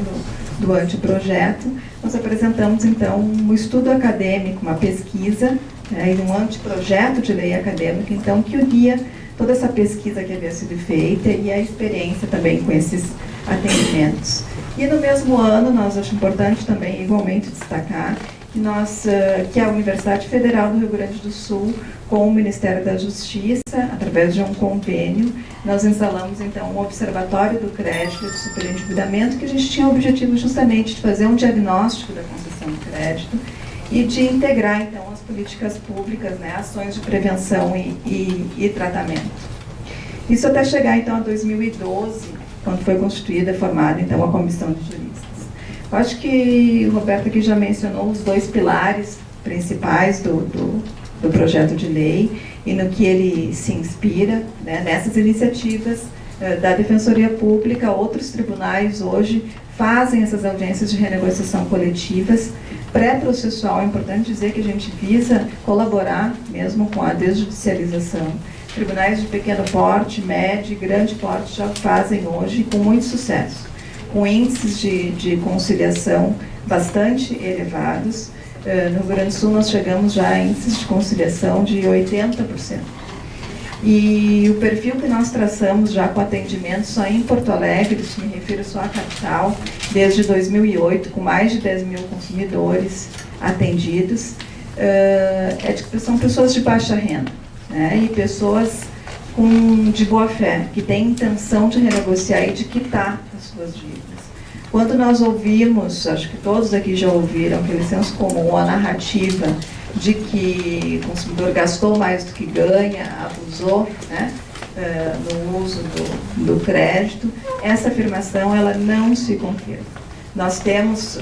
do anteprojeto, nós apresentamos, então, um estudo acadêmico, uma pesquisa, e um anteprojeto de lei acadêmica, então, que unia toda essa pesquisa que havia sido feita e a experiência também com esses atendimentos. E no mesmo ano, nós acho importante também, igualmente, destacar que a Universidade Federal do Rio Grande do Sul, com o Ministério da Justiça, através de um convênio, nós instalamos, então, um observatório do crédito e do superendividamento, que a gente tinha o objetivo justamente de fazer um diagnóstico da concessão do crédito e de integrar, então, as políticas públicas, né, ações de prevenção e tratamento. Isso até chegar, então, a 2012, quando foi constituída e formada, então, a Comissão de Juristas. Eu acho que o Roberto aqui já mencionou os dois pilares principais do projeto de lei e no que ele se inspira, né, nessas iniciativas da Defensoria Pública. Outros tribunais hoje fazem essas audiências de renegociação coletivas. Pré-processual, é importante dizer que a gente visa colaborar mesmo com a desjudicialização. Tribunais de pequeno porte, médio e grande porte já fazem hoje com muito sucesso, com índices de conciliação bastante elevados. No Rio Grande do Sul nós chegamos já a índices de conciliação de 80%. E o perfil que nós traçamos já com atendimento só em Porto Alegre, isso me refiro só à capital, desde 2008, com mais de 10 mil consumidores atendidos, são pessoas de baixa renda, né? E pessoas de boa fé, que têm intenção de renegociar e de quitar as suas dívidas. Quando nós ouvimos, acho que todos aqui já ouviram, aquele senso comum, a narrativa de que o consumidor gastou mais do que ganha, abusou, né, no uso do crédito, essa afirmação ela não se confirma. Nós temos,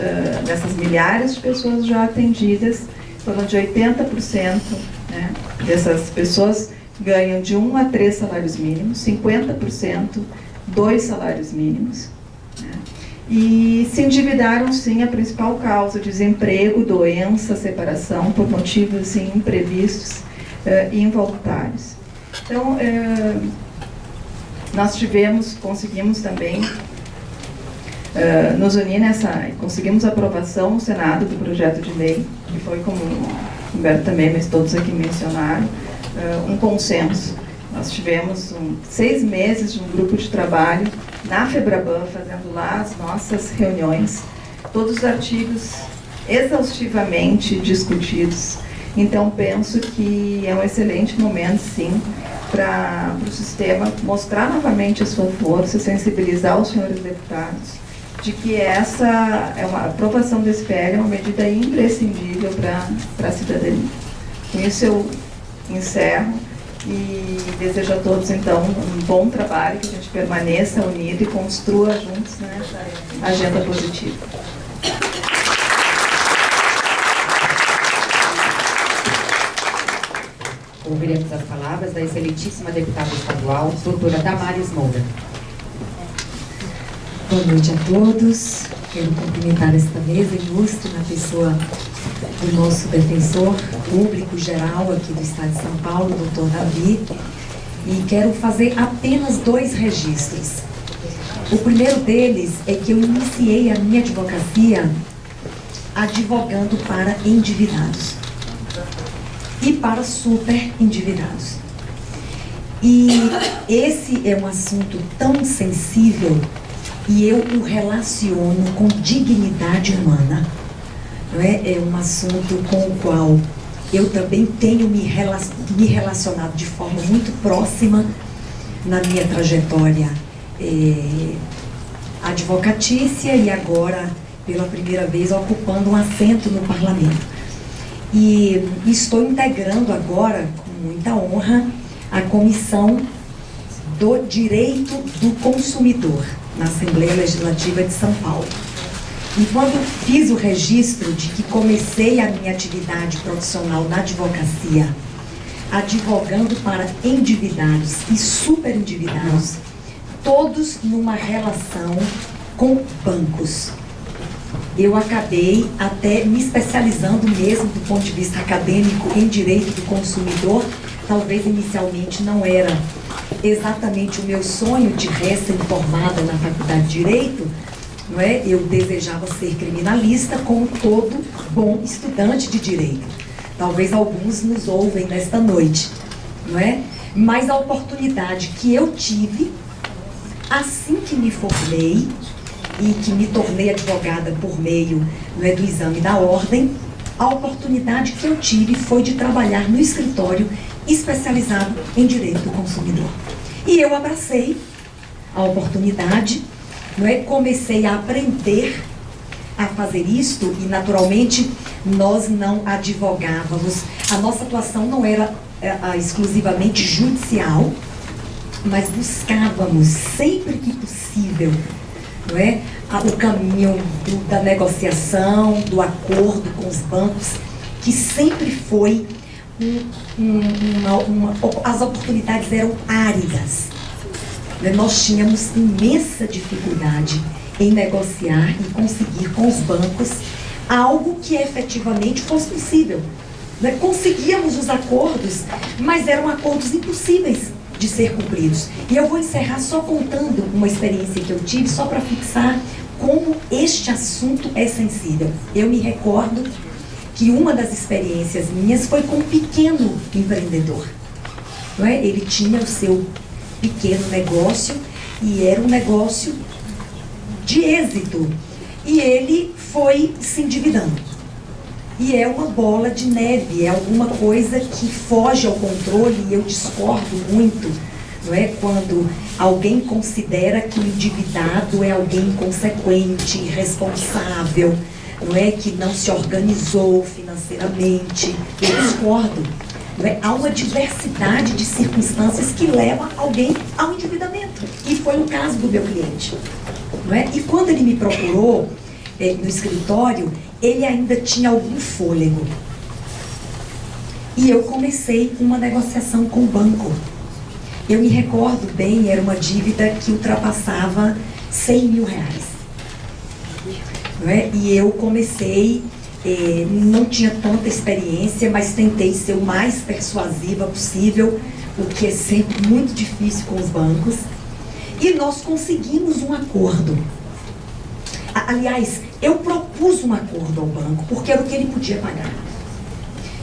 dessas milhares de pessoas já atendidas, em torno de 80%, né, dessas pessoas ganham de 1 a 3 salários mínimos, 50% 2 salários mínimos, né? E se endividaram, sim, a principal causa: desemprego, doença, separação, por motivos assim, imprevistos e involuntários. Então, nós conseguimos também nos unir conseguimos a aprovação no Senado do projeto de lei, que foi, como o Humberto também, mas todos aqui mencionaram, um consenso. Nós tivemos 6 meses de um grupo de trabalho na FEBRABAN, fazendo lá as nossas reuniões, todos os artigos exaustivamente discutidos. Então, penso que é um excelente momento, sim, para o sistema mostrar novamente a sua força, sensibilizar os senhores deputados de que a aprovação desse PL é uma medida imprescindível para a cidadania. Com isso, eu encerro e desejo a todos, então, um bom trabalho, que a gente permaneça unido e construa juntos nessa agenda positiva. Ouviremos as palavras da excelentíssima deputada estadual, doutora Damares Moura. Boa noite a todos. Quero cumprimentar esta mesa ilustre na pessoa do nosso defensor público geral aqui do Estado de São Paulo, doutor Davi, e quero fazer apenas 2 registros. O primeiro deles é que eu iniciei a minha advocacia advogando para endividados e para super endividados. E esse é um assunto tão sensível e eu o relaciono com dignidade humana. Não é? É um assunto com o qual eu também tenho me relacionado de forma muito próxima na minha trajetória advocatícia e agora, pela primeira vez, ocupando um assento no parlamento. E estou integrando agora, com muita honra, a Comissão do Direito do Consumidor, na Assembleia Legislativa de São Paulo. E quando fiz o registro de que comecei a minha atividade profissional na advocacia, advogando para endividados e superendividados, todos numa relação com bancos, eu acabei até me especializando mesmo do ponto de vista acadêmico em direito do consumidor. Talvez inicialmente não era exatamente o meu sonho de recém-formada na faculdade de Direito, não é? Eu desejava ser criminalista, como todo bom estudante de Direito. Talvez alguns nos ouvem nesta noite, não é? Mas a oportunidade que eu tive, assim que me formei e que me tornei advogada por meio, não é, do exame da ordem, a oportunidade que eu tive foi de trabalhar no escritório especializado em direito do consumidor. E eu abracei a oportunidade, não é? Comecei a aprender a fazer isto e, naturalmente, nós não advogávamos. A nossa atuação não era exclusivamente judicial, mas buscávamos, sempre que possível, não é? O caminho da negociação, do acordo com os bancos, que sempre foi as oportunidades eram áridas. Nós tínhamos imensa dificuldade em negociar e conseguir com os bancos algo que efetivamente fosse possível. Conseguíamos os acordos, mas eram acordos impossíveis de ser cumpridos. E eu vou encerrar só contando uma experiência que eu tive, só para fixar como este assunto é sensível. Eu me recordo que uma das experiências minhas foi com um pequeno empreendedor. Não é? Ele tinha o seu pequeno negócio e era um negócio de êxito. E ele foi se endividando. e é uma bola de neve, é alguma coisa que foge ao controle, e eu discordo muito, não é? Quando alguém considera que o endividado é alguém inconsequente, irresponsável, não é? Que não se organizou financeiramente. Eu discordo. Não é? Há uma diversidade de circunstâncias que levam alguém ao endividamento, e foi o caso do meu cliente. Não é? E quando ele me procurou no escritório, ele ainda tinha algum fôlego. E eu comecei uma negociação com o banco. Eu me recordo bem, era uma dívida que ultrapassava 100 mil reais. Não é? E eu comecei, não tinha tanta experiência, mas tentei ser o mais persuasiva possível, o que é sempre muito difícil com os bancos. E nós conseguimos um acordo. Aliás, eu propus um acordo ao banco, porque era o que ele podia pagar.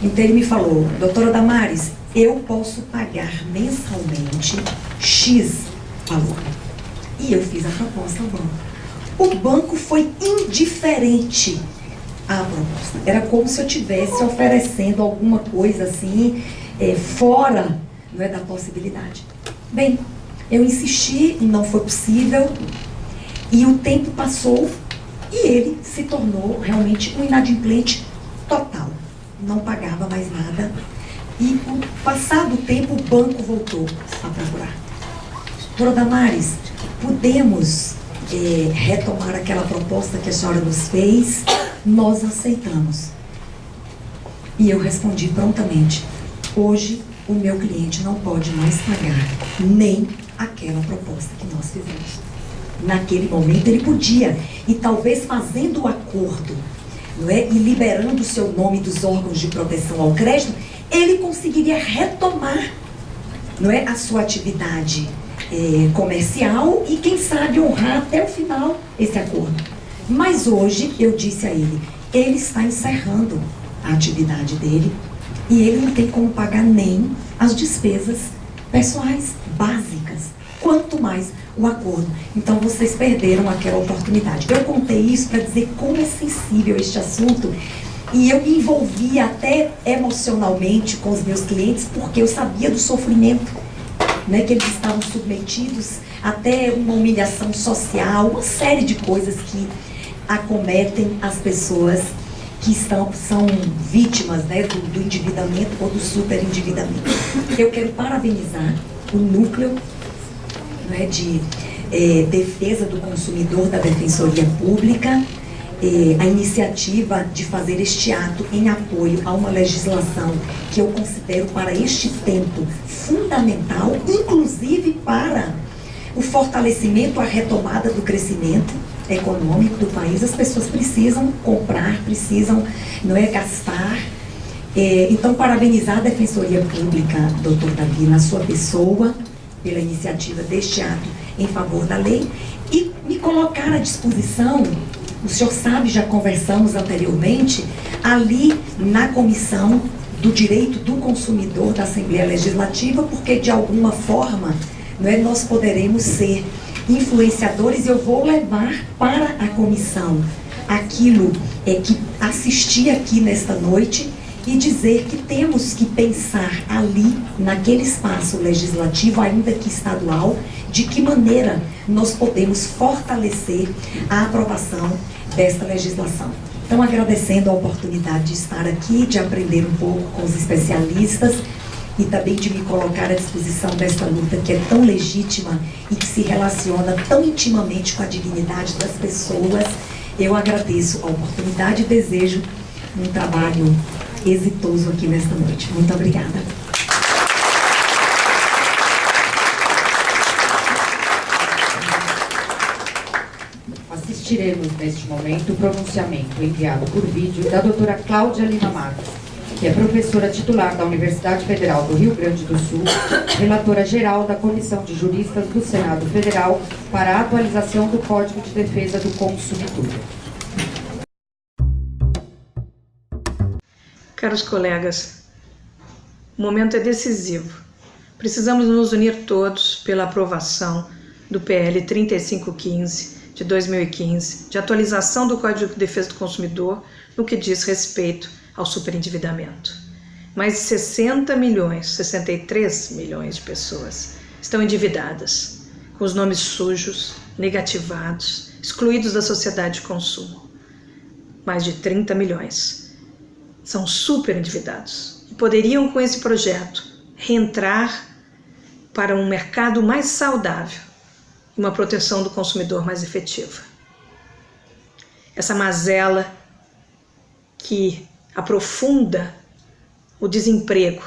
Então ele me falou: doutora Damares, eu posso pagar mensalmente X valor. E eu fiz a proposta ao banco. O banco foi indiferente à proposta. Era como se eu estivesse oferecendo alguma coisa assim, fora, não é, da possibilidade. Bem, eu insisti, não foi possível, e o tempo passou e ele se tornou realmente um inadimplente total. Não pagava mais nada. E, passado o tempo, o banco voltou a procurar. Doutora Damares, podemos retomar aquela proposta que a senhora nos fez? Nós aceitamos. E eu respondi prontamente: hoje o meu cliente não pode mais pagar nem aquela proposta que nós fizemos. Naquele momento ele podia, e talvez fazendo o acordo, não é, e liberando o seu nome dos órgãos de proteção ao crédito, ele conseguiria retomar, não é, a sua atividade comercial e, quem sabe, honrar até o final esse acordo. Mas hoje eu disse a ele: ele está encerrando a atividade dele e ele não tem como pagar nem as despesas pessoais básicas, quanto mais o acordo. Então vocês perderam aquela oportunidade. Eu contei isso para dizer como é sensível este assunto, e eu me envolvi até emocionalmente com os meus clientes, porque eu sabia do sofrimento, né, que eles estavam submetidos, até uma humilhação social, uma série de coisas que acometem as pessoas que são vítimas, né, do endividamento ou do superendividamento. Eu quero parabenizar o núcleo, né, de defesa do consumidor da Defensoria Pública, a iniciativa de fazer este ato em apoio a uma legislação que eu considero para este tempo fundamental, inclusive para o fortalecimento, a retomada do crescimento econômico do país. As pessoas precisam comprar, precisam, não é, gastar. Então, parabenizar a Defensoria Pública, doutor Davi, na sua pessoa, pela iniciativa deste ato em favor da lei, e me colocar à disposição. O senhor sabe, já conversamos anteriormente, ali na Comissão do Direito do Consumidor da Assembleia Legislativa, porque de alguma forma, não é, nós poderemos ser influenciadores. Eu vou levar para a comissão aquilo que assisti aqui nesta noite e dizer que temos que pensar ali, naquele espaço legislativo, ainda que estadual, de que maneira nós podemos fortalecer a aprovação desta legislação. Então, agradecendo a oportunidade de estar aqui, de aprender um pouco com os especialistas e também de me colocar à disposição desta luta que é tão legítima e que se relaciona tão intimamente com a dignidade das pessoas. Eu agradeço a oportunidade e desejo um trabalho exitoso aqui nesta noite. Muito obrigada. Assistiremos neste momento o pronunciamento enviado por vídeo da doutora Cláudia Lima Marques, que é professora titular da Universidade Federal do Rio Grande do Sul, relatora geral da Comissão de Juristas do Senado Federal para a atualização do Código de Defesa do Consumidor. Caros colegas, o momento é decisivo. Precisamos nos unir todos pela aprovação do PL 3515 de 2015, de atualização do Código de Defesa do Consumidor no que diz respeito ao superendividamento. Mais de 63 milhões de pessoas estão endividadas, com os nomes sujos, negativados, excluídos da sociedade de consumo. Mais de 30 milhões são superendividados e poderiam, com esse projeto, reentrar para um mercado mais saudável e uma proteção do consumidor mais efetiva. Essa mazela que aprofunda o desemprego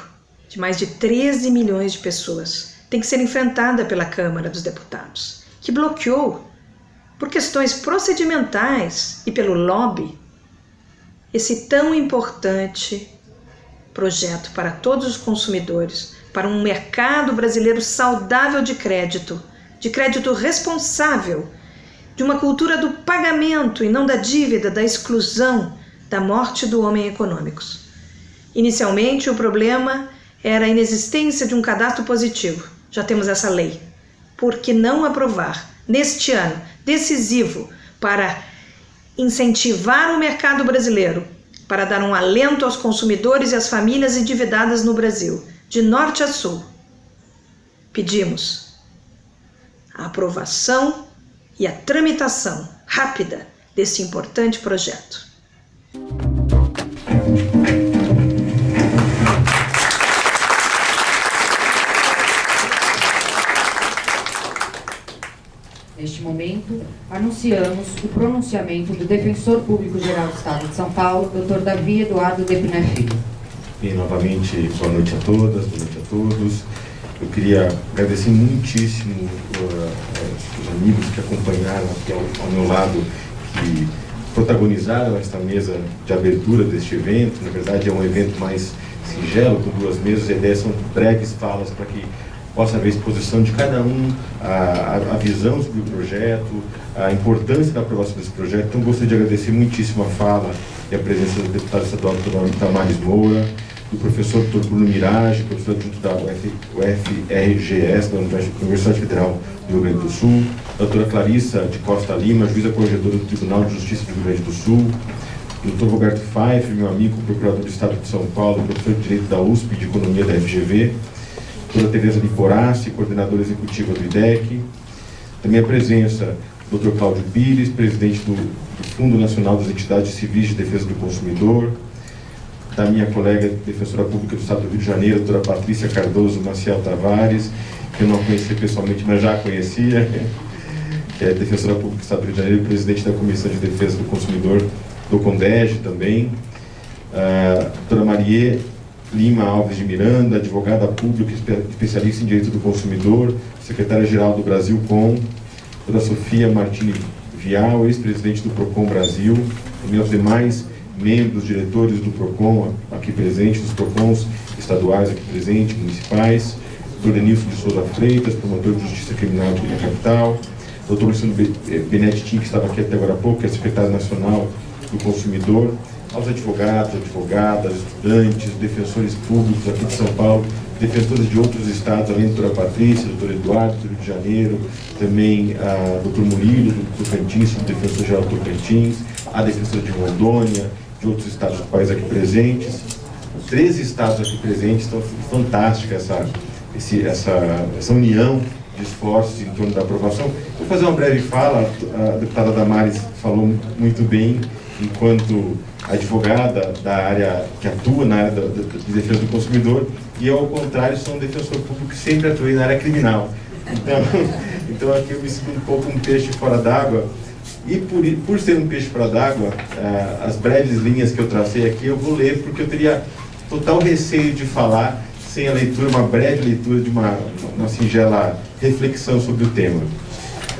de mais de 13 milhões de pessoas tem que ser enfrentada pela Câmara dos Deputados, que bloqueou, por questões procedimentais e pelo lobby, esse tão importante projeto para todos os consumidores, para um mercado brasileiro saudável de crédito responsável, de uma cultura do pagamento e não da dívida, da exclusão, da morte do homem econômicos. Inicialmente, o problema era a inexistência de um cadastro positivo. Já temos essa lei. Por que não aprovar, neste ano decisivo, para incentivar o mercado brasileiro, para dar um alento aos consumidores e às famílias endividadas no Brasil, de norte a sul? Pedimos a aprovação e a tramitação rápida desse importante projeto. Neste momento, anunciamos o pronunciamento do Defensor Público-Geral do Estado de São Paulo, Dr. Davi Eduardo Depiné Filho. E novamente, boa noite a todas, boa noite a todos. Eu queria agradecer muitíssimo os amigos que acompanharam aqui ao meu lado, que protagonizaram esta mesa de abertura deste evento. Na verdade, é um evento mais singelo, com 2 mesas, e a ideia são breves falas para que possa haver exposição de cada um, a visão sobre o projeto, a importância da aprovação desse projeto. Então, gostaria de agradecer muitíssimo a fala e a presença do deputado estadual Dr. Damares Moura, do professor Dr. Bruno Mirage, professor adjunto da UFRGS, da Universidade Federal do Rio Grande do Sul, a doutora Clarissa de Costa Lima, juíza corregedora do Tribunal de Justiça do Rio Grande do Sul, o Dr. Roberto Pfeiffer, meu amigo, procurador do Estado de São Paulo, professor de Direito da USP e de Economia da FGV, doutora Tereza Liporassi, coordenadora executiva do IDEC, também a presença do Dr. Cláudio Pires, presidente do Fundo Nacional das Entidades Civis de Defesa do Consumidor, da minha colega defensora pública do Estado do Rio de Janeiro, a doutora Patrícia Cardoso Maciel Tavares, que eu não conhecia pessoalmente, mas já conhecia, que é defensora pública do Estado do Rio de Janeiro, presidente da Comissão de Defesa do Consumidor do CONDEG também, a doutora Marie Lima Alves de Miranda, advogada pública especialista em direito do consumidor, secretária-geral do Brasil Com, doutora Sofia Martini Vial, ex-presidente do PROCON Brasil, também aos demais membros, diretores do PROCON aqui presentes, dos PROCONs estaduais aqui presentes, municipais, doutor Denilson de Souza Freitas, promotor de Justiça Criminal da Capital, doutor Luciano Benetti, que estava aqui até agora há pouco, que é secretário nacional do consumidor, aos advogados, advogadas, estudantes, defensores públicos aqui de São Paulo, defensores de outros estados, além da doutora Patrícia, doutor Eduardo, do Rio de Janeiro, também a doutor Murilo, do Tocantins, do defensor-geral do Tocantins, a defensora de Rondônia, de outros estados do país aqui presentes, 13 estados aqui presentes. Então, fantástica essa união de esforços em torno da aprovação. Vou fazer uma breve fala. A deputada Damares falou muito bem, enquanto advogada da área que atua na área de defesa do consumidor, e eu, ao contrário, sou um defensor público que sempre atuei na área criminal. Então aqui eu me sinto um pouco um peixe fora d'água, e por ser um peixe fora d'água, as breves linhas que eu tracei aqui eu vou ler, porque eu teria total receio de falar sem a leitura, uma breve leitura de uma singela reflexão sobre o tema.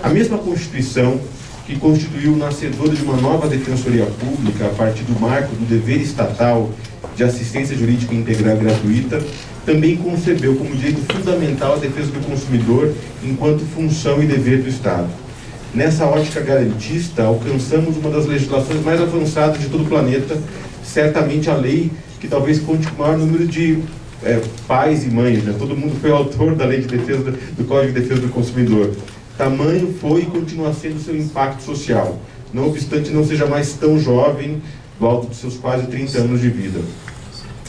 A mesma Constituição que constituiu o nascedor de uma nova defensoria pública a partir do marco do dever estatal de assistência jurídica integral e gratuita, também concebeu como direito fundamental a defesa do consumidor enquanto função e dever do Estado. Nessa ótica garantista, alcançamos uma das legislações mais avançadas de todo o planeta, certamente a lei que talvez conte com o maior número de pais e mães, né? Todo mundo foi autor da lei de defesa do Código de Defesa do Consumidor. Tamanho foi e continua sendo seu impacto social. Não obstante não seja mais tão jovem, do alto de seus quase 30 anos de vida.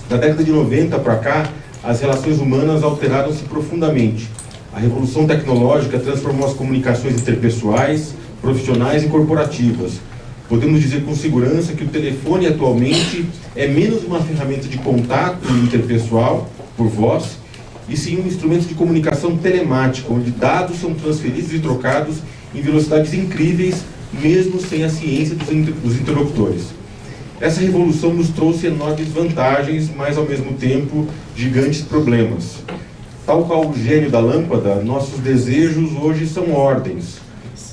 Da década de 90 para cá, as relações humanas alteraram-se profundamente. A revolução tecnológica transformou as comunicações interpessoais, profissionais e corporativas. Podemos dizer com segurança que o telefone atualmente é menos uma ferramenta de contato interpessoal, por voz, e sim um instrumento de comunicação telemática, onde dados são transferidos e trocados em velocidades incríveis, mesmo sem a ciência dos interlocutores. Essa revolução nos trouxe enormes vantagens, mas ao mesmo tempo gigantes problemas. Tal qual o gênio da lâmpada, nossos desejos hoje são ordens.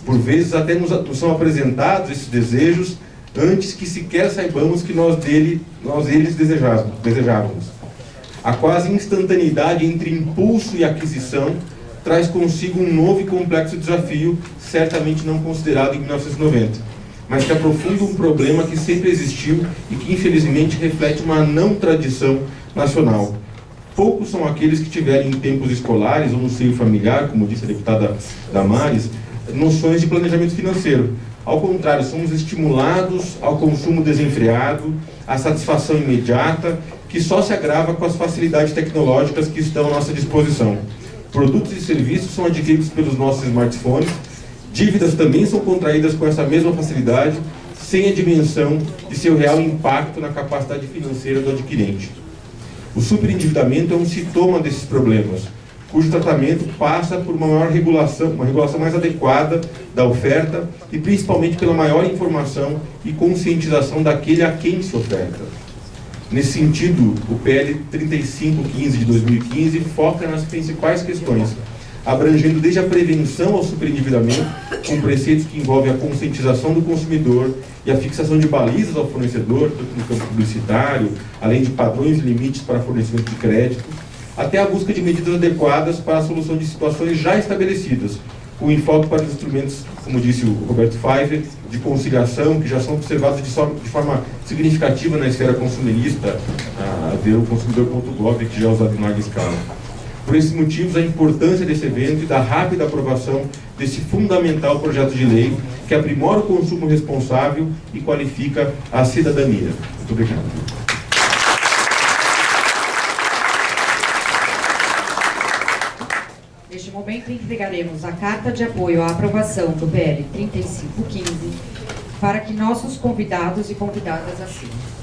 Por vezes até nos são apresentados esses desejos antes que sequer saibamos que nós eles desejávamos. A quase instantaneidade entre impulso e aquisição traz consigo um novo e complexo desafio, certamente não considerado em 1990, mas que aprofunda um problema que sempre existiu e que infelizmente reflete uma não tradição nacional. Poucos são aqueles que tiverem em tempos escolares ou no seio familiar, como disse a deputada Damares, noções de planejamento financeiro. Ao contrário, somos estimulados ao consumo desenfreado, à satisfação imediata, que só se agrava com as facilidades tecnológicas que estão à nossa disposição. Produtos e serviços são adquiridos pelos nossos smartphones, dívidas também são contraídas com essa mesma facilidade, sem a dimensão de seu real impacto na capacidade financeira do adquirente. O superendividamento é um sintoma desses problemas, cujo tratamento passa por uma regulação mais adequada da oferta e principalmente pela maior informação e conscientização daquele a quem se oferta. Nesse sentido, o PL 3515 de 2015 foca nas principais questões, abrangendo desde a prevenção ao superendividamento, com preceitos que envolvem a conscientização do consumidor e a fixação de balizas ao fornecedor, tanto no campo publicitário, além de padrões e limites para fornecimento de crédito, até a busca de medidas adequadas para a solução de situações já estabelecidas, com enfoque para os instrumentos, como disse o Roberto Pfeiffer, de conciliação, que já são observados de forma significativa na esfera consumerista, o consumidor.gov, que já é usado em larga escala. Por esses motivos, a importância desse evento e da rápida aprovação desse fundamental projeto de lei, que aprimora o consumo responsável e qualifica a cidadania. Muito obrigado. Neste momento, entregaremos a carta de apoio à aprovação do PL 3515 para que nossos convidados e convidadas assinem.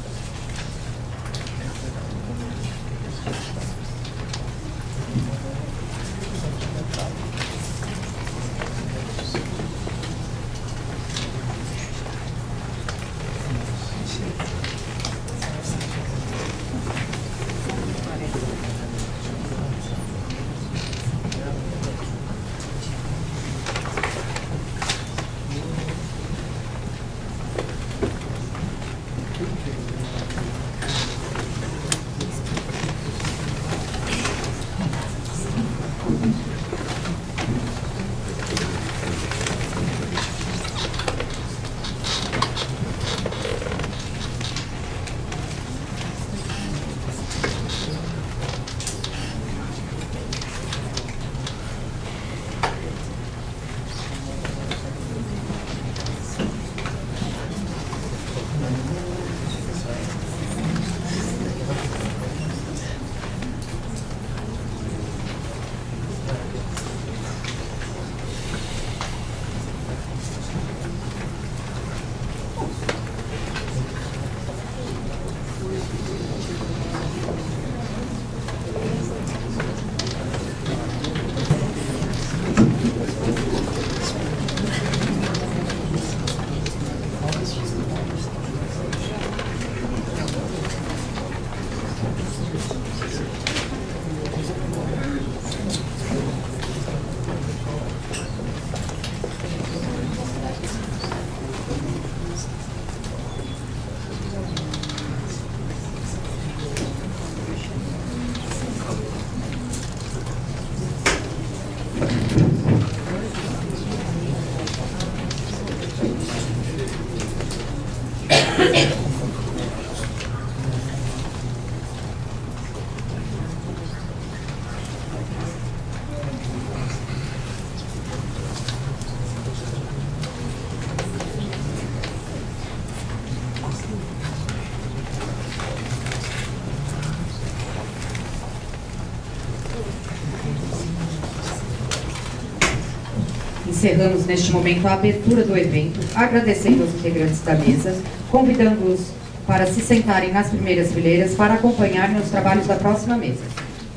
Encerramos neste momento a abertura do evento, agradecendo aos integrantes da mesa, convidando-os para se sentarem nas primeiras fileiras para acompanharem os trabalhos da próxima mesa.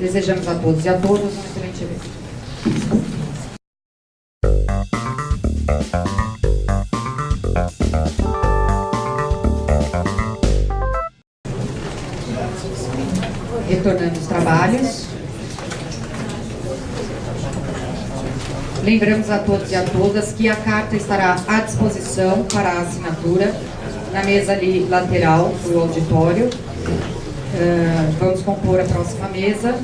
Desejamos a todos e a todas um excelente evento. Retornando os trabalhos. Lembramos a todos e a todas que a carta estará à disposição para a assinatura na mesa ali lateral do auditório. Vamos compor a próxima mesa,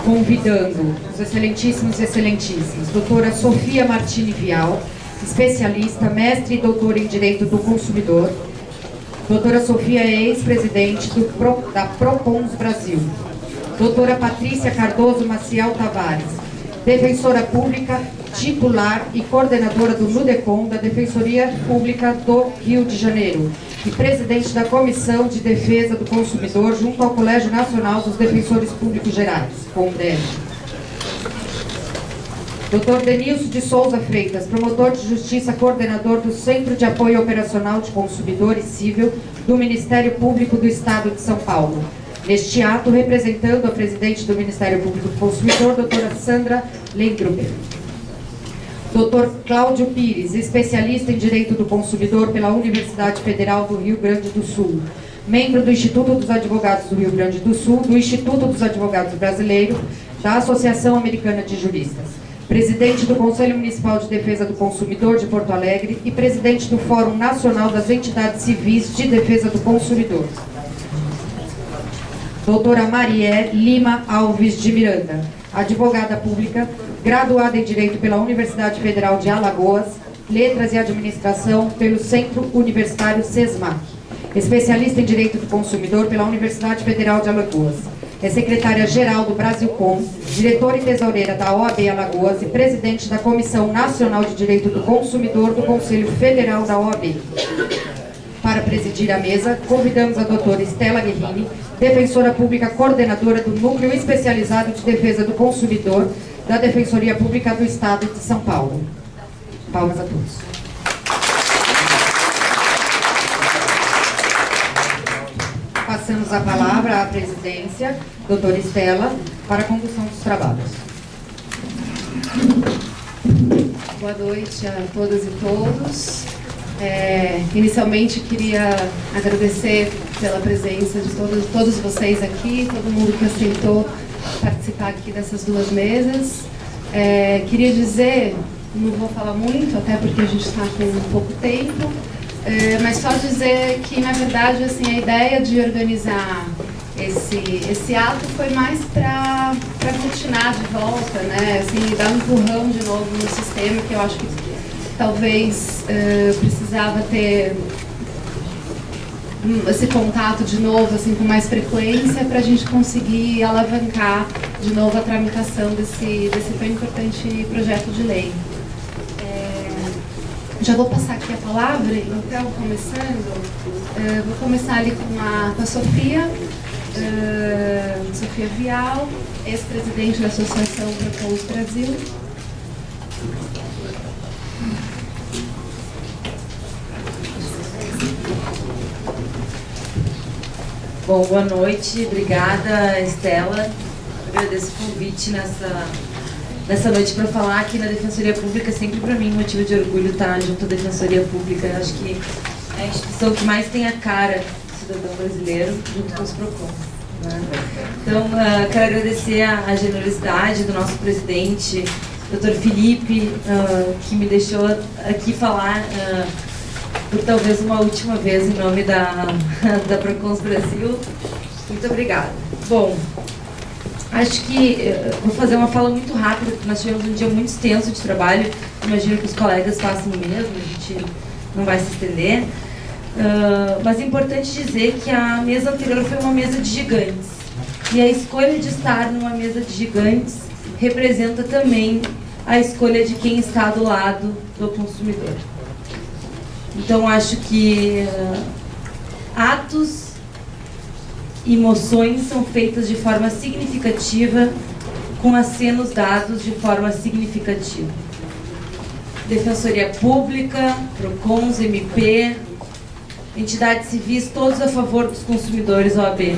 convidando os excelentíssimos e excelentíssimas. Doutora Sofia Martini Vial, especialista, mestre e doutora em Direito do Consumidor. Doutora Sofia é ex-presidente da Propons Brasil. Doutora Patrícia Cardoso Maciel Tavares, defensora pública, titular e coordenadora do NUDECOM, da Defensoria Pública do Rio de Janeiro, e presidente da Comissão de Defesa do Consumidor junto ao Colégio Nacional dos Defensores Públicos Gerais, CONDEG. Dr. Denilson de Souza Freitas, promotor de justiça, coordenador do Centro de Apoio Operacional de Consumidor e Cível do Ministério Público do Estado de São Paulo. Neste ato, representando a presidente do Ministério Público do Consumidor, doutora Sandra Lengruber. Dr. Cláudio Pires, especialista em Direito do Consumidor pela Universidade Federal do Rio Grande do Sul, membro do Instituto dos Advogados do Rio Grande do Sul, do Instituto dos Advogados Brasileiros, da Associação Americana de Juristas, presidente do Conselho Municipal de Defesa do Consumidor de Porto Alegre e presidente do Fórum Nacional das Entidades Civis de Defesa do Consumidor. Doutora Marie Lima Alves de Miranda, advogada pública, graduada em Direito pela Universidade Federal de Alagoas, Letras e Administração pelo Centro Universitário SESMAC, especialista em Direito do Consumidor pela Universidade Federal de Alagoas. É secretária-geral do Brasilcom, diretora e tesoureira da OAB Alagoas e presidente da Comissão Nacional de Direito do Consumidor do Conselho Federal da OAB. Para presidir a mesa, convidamos a doutora Estela Guerrini, defensora pública coordenadora do Núcleo Especializado de Defesa do Consumidor da Defensoria Pública do Estado de São Paulo. Palmas a todos. Passamos a palavra à presidência, doutora Estela, para a condução dos trabalhos. Boa noite a todas e todos. Inicialmente queria agradecer pela presença de todos vocês aqui, todo mundo que aceitou participar aqui dessas duas mesas. Queria dizer, não vou falar muito, até porque a gente está com pouco tempo, mas só dizer que, na verdade, assim, a ideia de organizar esse ato foi mais para continuar de volta, né? Assim, dar um empurrão de novo no sistema, que eu acho que talvez precisava ter esse contato de novo, assim, com mais frequência, para a gente conseguir alavancar de novo a tramitação desse tão importante projeto de lei. Já vou passar aqui a palavra, então, começando. Vou começar ali com a Sofia Vial, ex-presidente da Associação Propons Brasil. Bom, boa noite, obrigada, Estela. Agradeço o convite nessa noite para falar aqui na Defensoria Pública. Sempre para mim um motivo de orgulho estar junto à Defensoria Pública. Eu acho que é a instituição que mais tem a cara do cidadão brasileiro, junto com os PROCONs, né? Então, quero agradecer a generosidade do nosso presidente, Dr. Felipe, que me deixou aqui falar por talvez uma última vez em nome da Propons Brasil. Muito obrigada. Bom, acho que vou fazer uma fala muito rápida, porque nós tivemos um dia muito extenso de trabalho. Imagino que os colegas façam o mesmo, a gente não vai se estender. Mas é importante dizer que a mesa anterior foi uma mesa de gigantes. E a escolha de estar numa mesa de gigantes representa também a escolha de quem está do lado do consumidor. Então, acho que atos e moções são feitas de forma significativa, com acenos dados de forma significativa. Defensoria Pública, PROCONs, MP, entidades civis, todos a favor dos consumidores OAB.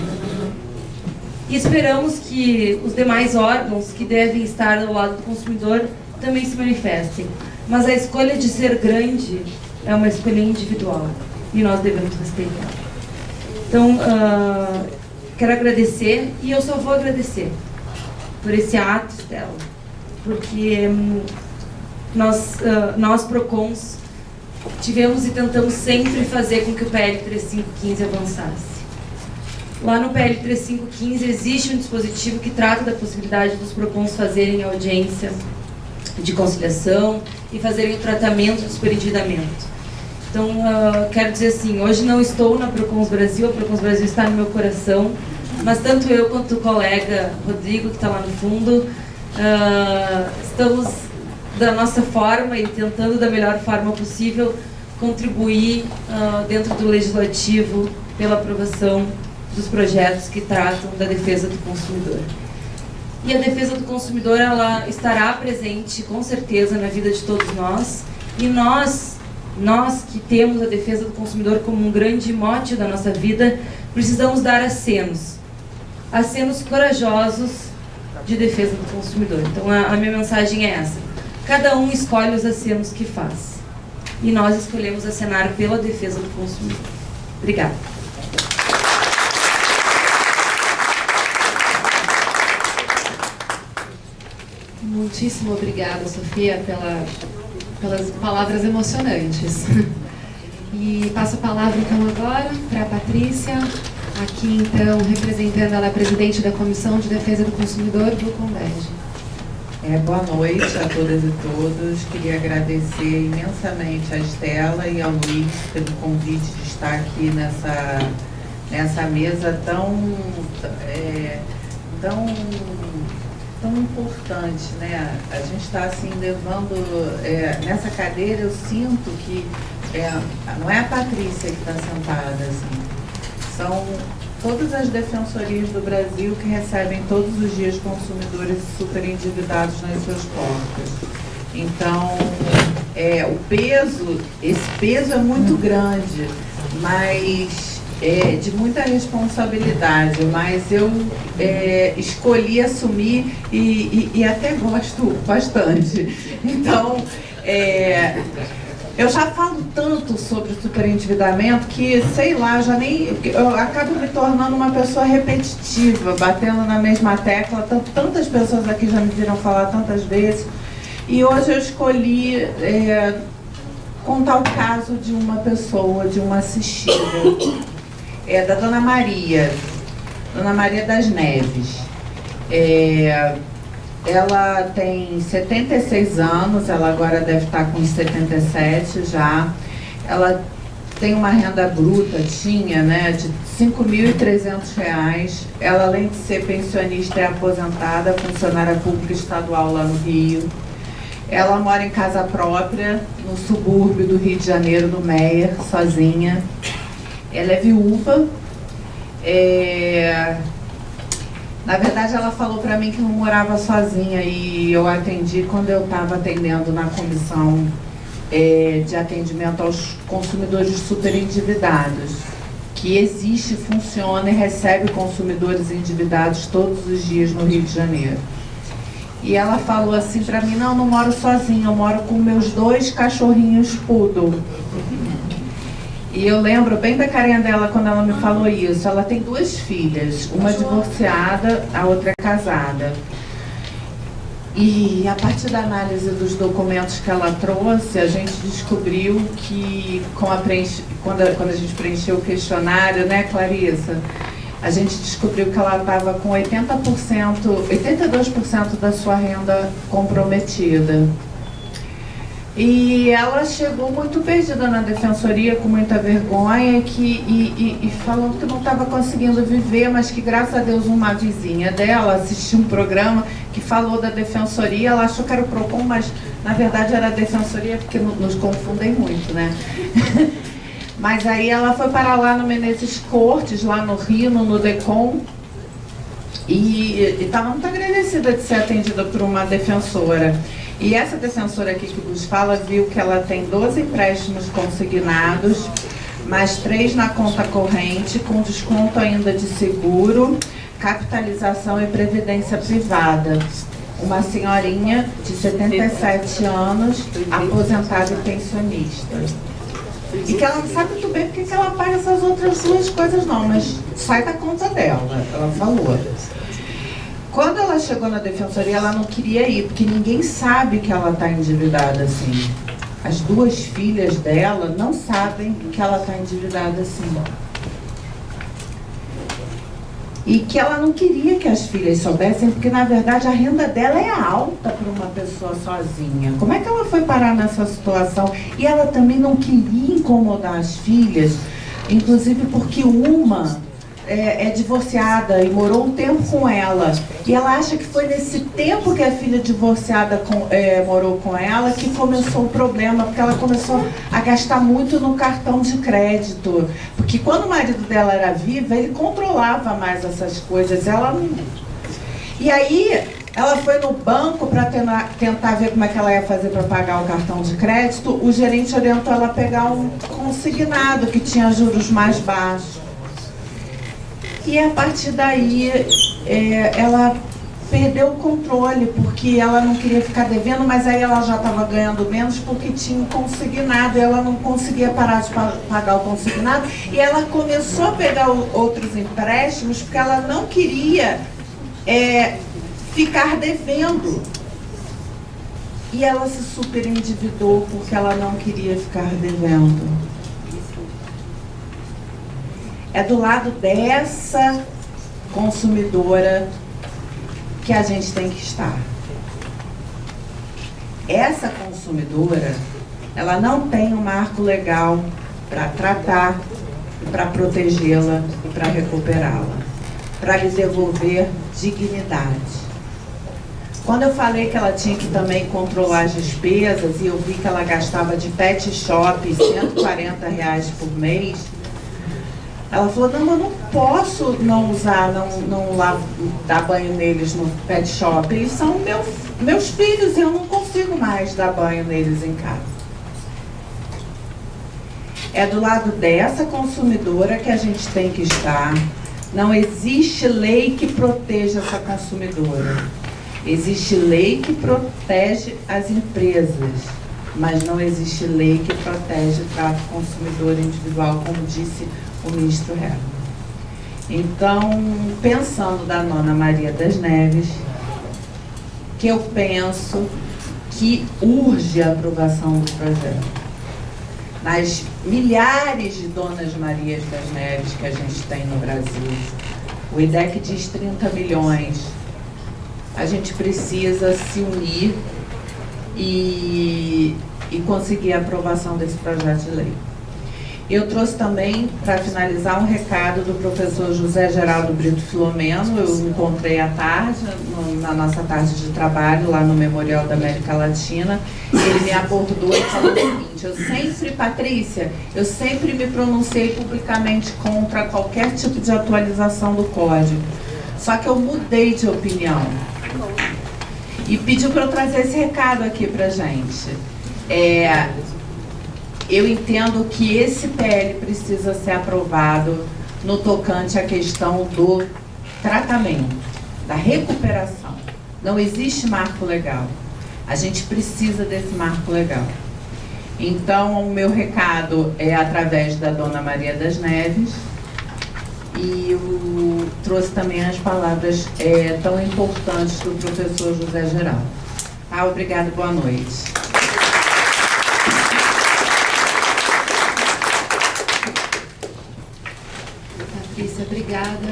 E esperamos que os demais órgãos que devem estar ao lado do consumidor também se manifestem. Mas a escolha de ser grande é uma escolha individual e nós devemos respeitar. Então, quero agradecer, e eu só vou agradecer por esse ato, Estela, porque nós PROCONs, tivemos e tentamos sempre fazer com que o PL 3515 avançasse. Lá no PL 3515 existe um dispositivo que trata da possibilidade dos PROCONs fazerem audiência de conciliação e fazerem o tratamento do superendividamento. Então, quero dizer assim, hoje não estou na PROCONs Brasil, a PROCONs Brasil está no meu coração, mas tanto eu quanto o colega Rodrigo, que está lá no fundo, estamos da nossa forma e tentando da melhor forma possível contribuir dentro do legislativo pela aprovação dos projetos que tratam da defesa do consumidor. E a defesa do consumidor, ela estará presente com certeza na vida de todos nós, e nós que temos a defesa do consumidor como um grande mote da nossa vida, precisamos dar acenos corajosos de defesa do consumidor. Então a minha mensagem é essa: cada um escolhe os acenos que faz, e nós escolhemos acenar pela defesa do consumidor. Obrigada. Muitíssimo obrigada, Sofia, pelas palavras emocionantes. E passo a palavra então agora para a Patrícia, aqui então representando ela, a presidente da Comissão de Defesa do Consumidor do Conbege. Boa noite a todas e todos. Queria agradecer imensamente a Estela e ao Luiz pelo convite de estar aqui nessa mesa tão importante, né? A gente está assim levando nessa cadeira, eu sinto que não é a Patrícia que está sentada, assim, são todas as defensorias do Brasil que recebem todos os dias consumidores super endividados nas suas portas. Então, esse peso é muito grande, mas de muita responsabilidade, mas eu escolhi assumir e até gosto bastante. Então, eu já falo tanto sobre o superendividamento que, sei lá, eu acabo me tornando uma pessoa repetitiva, batendo na mesma tecla. Tantas pessoas aqui já me viram falar tantas vezes. E hoje eu escolhi contar o caso de uma pessoa, de uma assistida, da Dona Maria das Neves. Ela tem 76 anos, ela agora deve estar com 77 já. Ela tem uma renda bruta, né, de R$ 5.300. Ela, além de ser pensionista, é aposentada, funcionária pública estadual lá no Rio. Ela mora em casa própria, no subúrbio do Rio de Janeiro, no Meier, sozinha. Ela é viúva. Na verdade, ela falou para mim que não morava sozinha, e eu atendi quando eu estava atendendo na comissão de atendimento aos consumidores superendividados, que existe, funciona e recebe consumidores endividados todos os dias no Rio de Janeiro. E ela falou assim para mim: não moro sozinha, eu moro com meus 2 cachorrinhos poodle. E eu lembro bem da carinha dela quando ela me falou isso. Ela tem 2 filhas, uma divorciada, a outra é casada. E a partir da análise dos documentos que ela trouxe, a gente descobriu que, quando a gente preencheu o questionário, né, Clarissa? A gente descobriu que ela estava com 82% da sua renda comprometida. E ela chegou muito perdida na defensoria, com muita vergonha, e falando que não estava conseguindo viver, mas que, graças a Deus, uma vizinha dela assistiu um programa que falou da defensoria. Ela achou que era o PROCON, mas na verdade era a defensoria, porque nos confundem muito, né? Mas aí ela foi parar lá no Menezes Cortes, lá no Rio, no DECOM, e estava muito agradecida de ser atendida por uma defensora. E essa defensora aqui que vos fala viu que ela tem 12 empréstimos consignados, mais 3 na conta corrente, com desconto ainda de seguro, capitalização e previdência privada. Uma senhorinha de 77 anos, aposentada e pensionista. E que ela não sabe muito bem porque que ela paga essas outras 2 coisas não, mas sai da conta dela, ela falou. Quando ela chegou na defensoria, ela não queria ir, porque ninguém sabe que ela está endividada assim. As 2 filhas dela não sabem que ela está endividada assim. E que ela não queria que as filhas soubessem, porque na verdade a renda dela é alta para uma pessoa sozinha. Como é que ela foi parar nessa situação? E ela também não queria incomodar as filhas, inclusive porque uma é divorciada e morou um tempo com ela. E ela acha que foi nesse tempo que a filha divorciada morou com ela que começou o problema, porque ela começou a gastar muito no cartão de crédito. Porque quando o marido dela era vivo, ele controlava mais essas coisas. Ela não... E aí, ela foi no banco para tentar ver como é que ela ia fazer para pagar o cartão de crédito. O gerente orientou ela a pegar um consignado que tinha juros mais baixos. E a partir daí, ela perdeu o controle, porque ela não queria ficar devendo, mas aí ela já estava ganhando menos porque tinha um consignado, e ela não conseguia parar de pagar o consignado, e ela começou a pegar outros empréstimos porque ela não queria ficar devendo. E ela se super endividou porque ela não queria ficar devendo. É do lado dessa consumidora que a gente tem que estar. Essa consumidora, ela não tem um marco legal para tratar, para protegê-la e para recuperá-la, para lhe devolver dignidade. Quando eu falei que ela tinha que também controlar as despesas e eu vi que ela gastava de pet shop R$140 por mês, ela falou, não, eu não posso não usar, não dar banho neles no pet shop. Eles são meus filhos e eu não consigo mais dar banho neles em casa. É do lado dessa consumidora que a gente tem que estar. Não existe lei que proteja essa consumidora. Existe lei que protege as empresas, mas não existe lei que protege o trato consumidor individual, como disse o ministro Herman. Então, pensando da Nona Maria das Neves, que eu penso que urge a aprovação do projeto. Nas milhares de Donas Marias das Neves que a gente tem no Brasil, o IDEC diz 30 milhões. A gente precisa se unir e conseguir a aprovação desse projeto de lei. Eu trouxe também, para finalizar, um recado do professor José Geraldo Brito Filomeno. Eu encontrei à tarde, na nossa tarde de trabalho, lá no Memorial da América Latina. Ele me abordou e falou o seguinte, Patrícia, eu sempre me pronunciei publicamente contra qualquer tipo de atualização do código. Só que eu mudei de opinião. E pediu para eu trazer esse recado aqui para a gente. Eu entendo que esse PL precisa ser aprovado no tocante à questão do tratamento, da recuperação. Não existe marco legal. A gente precisa desse marco legal. Então, o meu recado é através da Dona Maria das Neves, e eu trouxe também as palavras tão importantes do professor José Geraldo. Obrigada, boa noite. Patrícia, obrigada.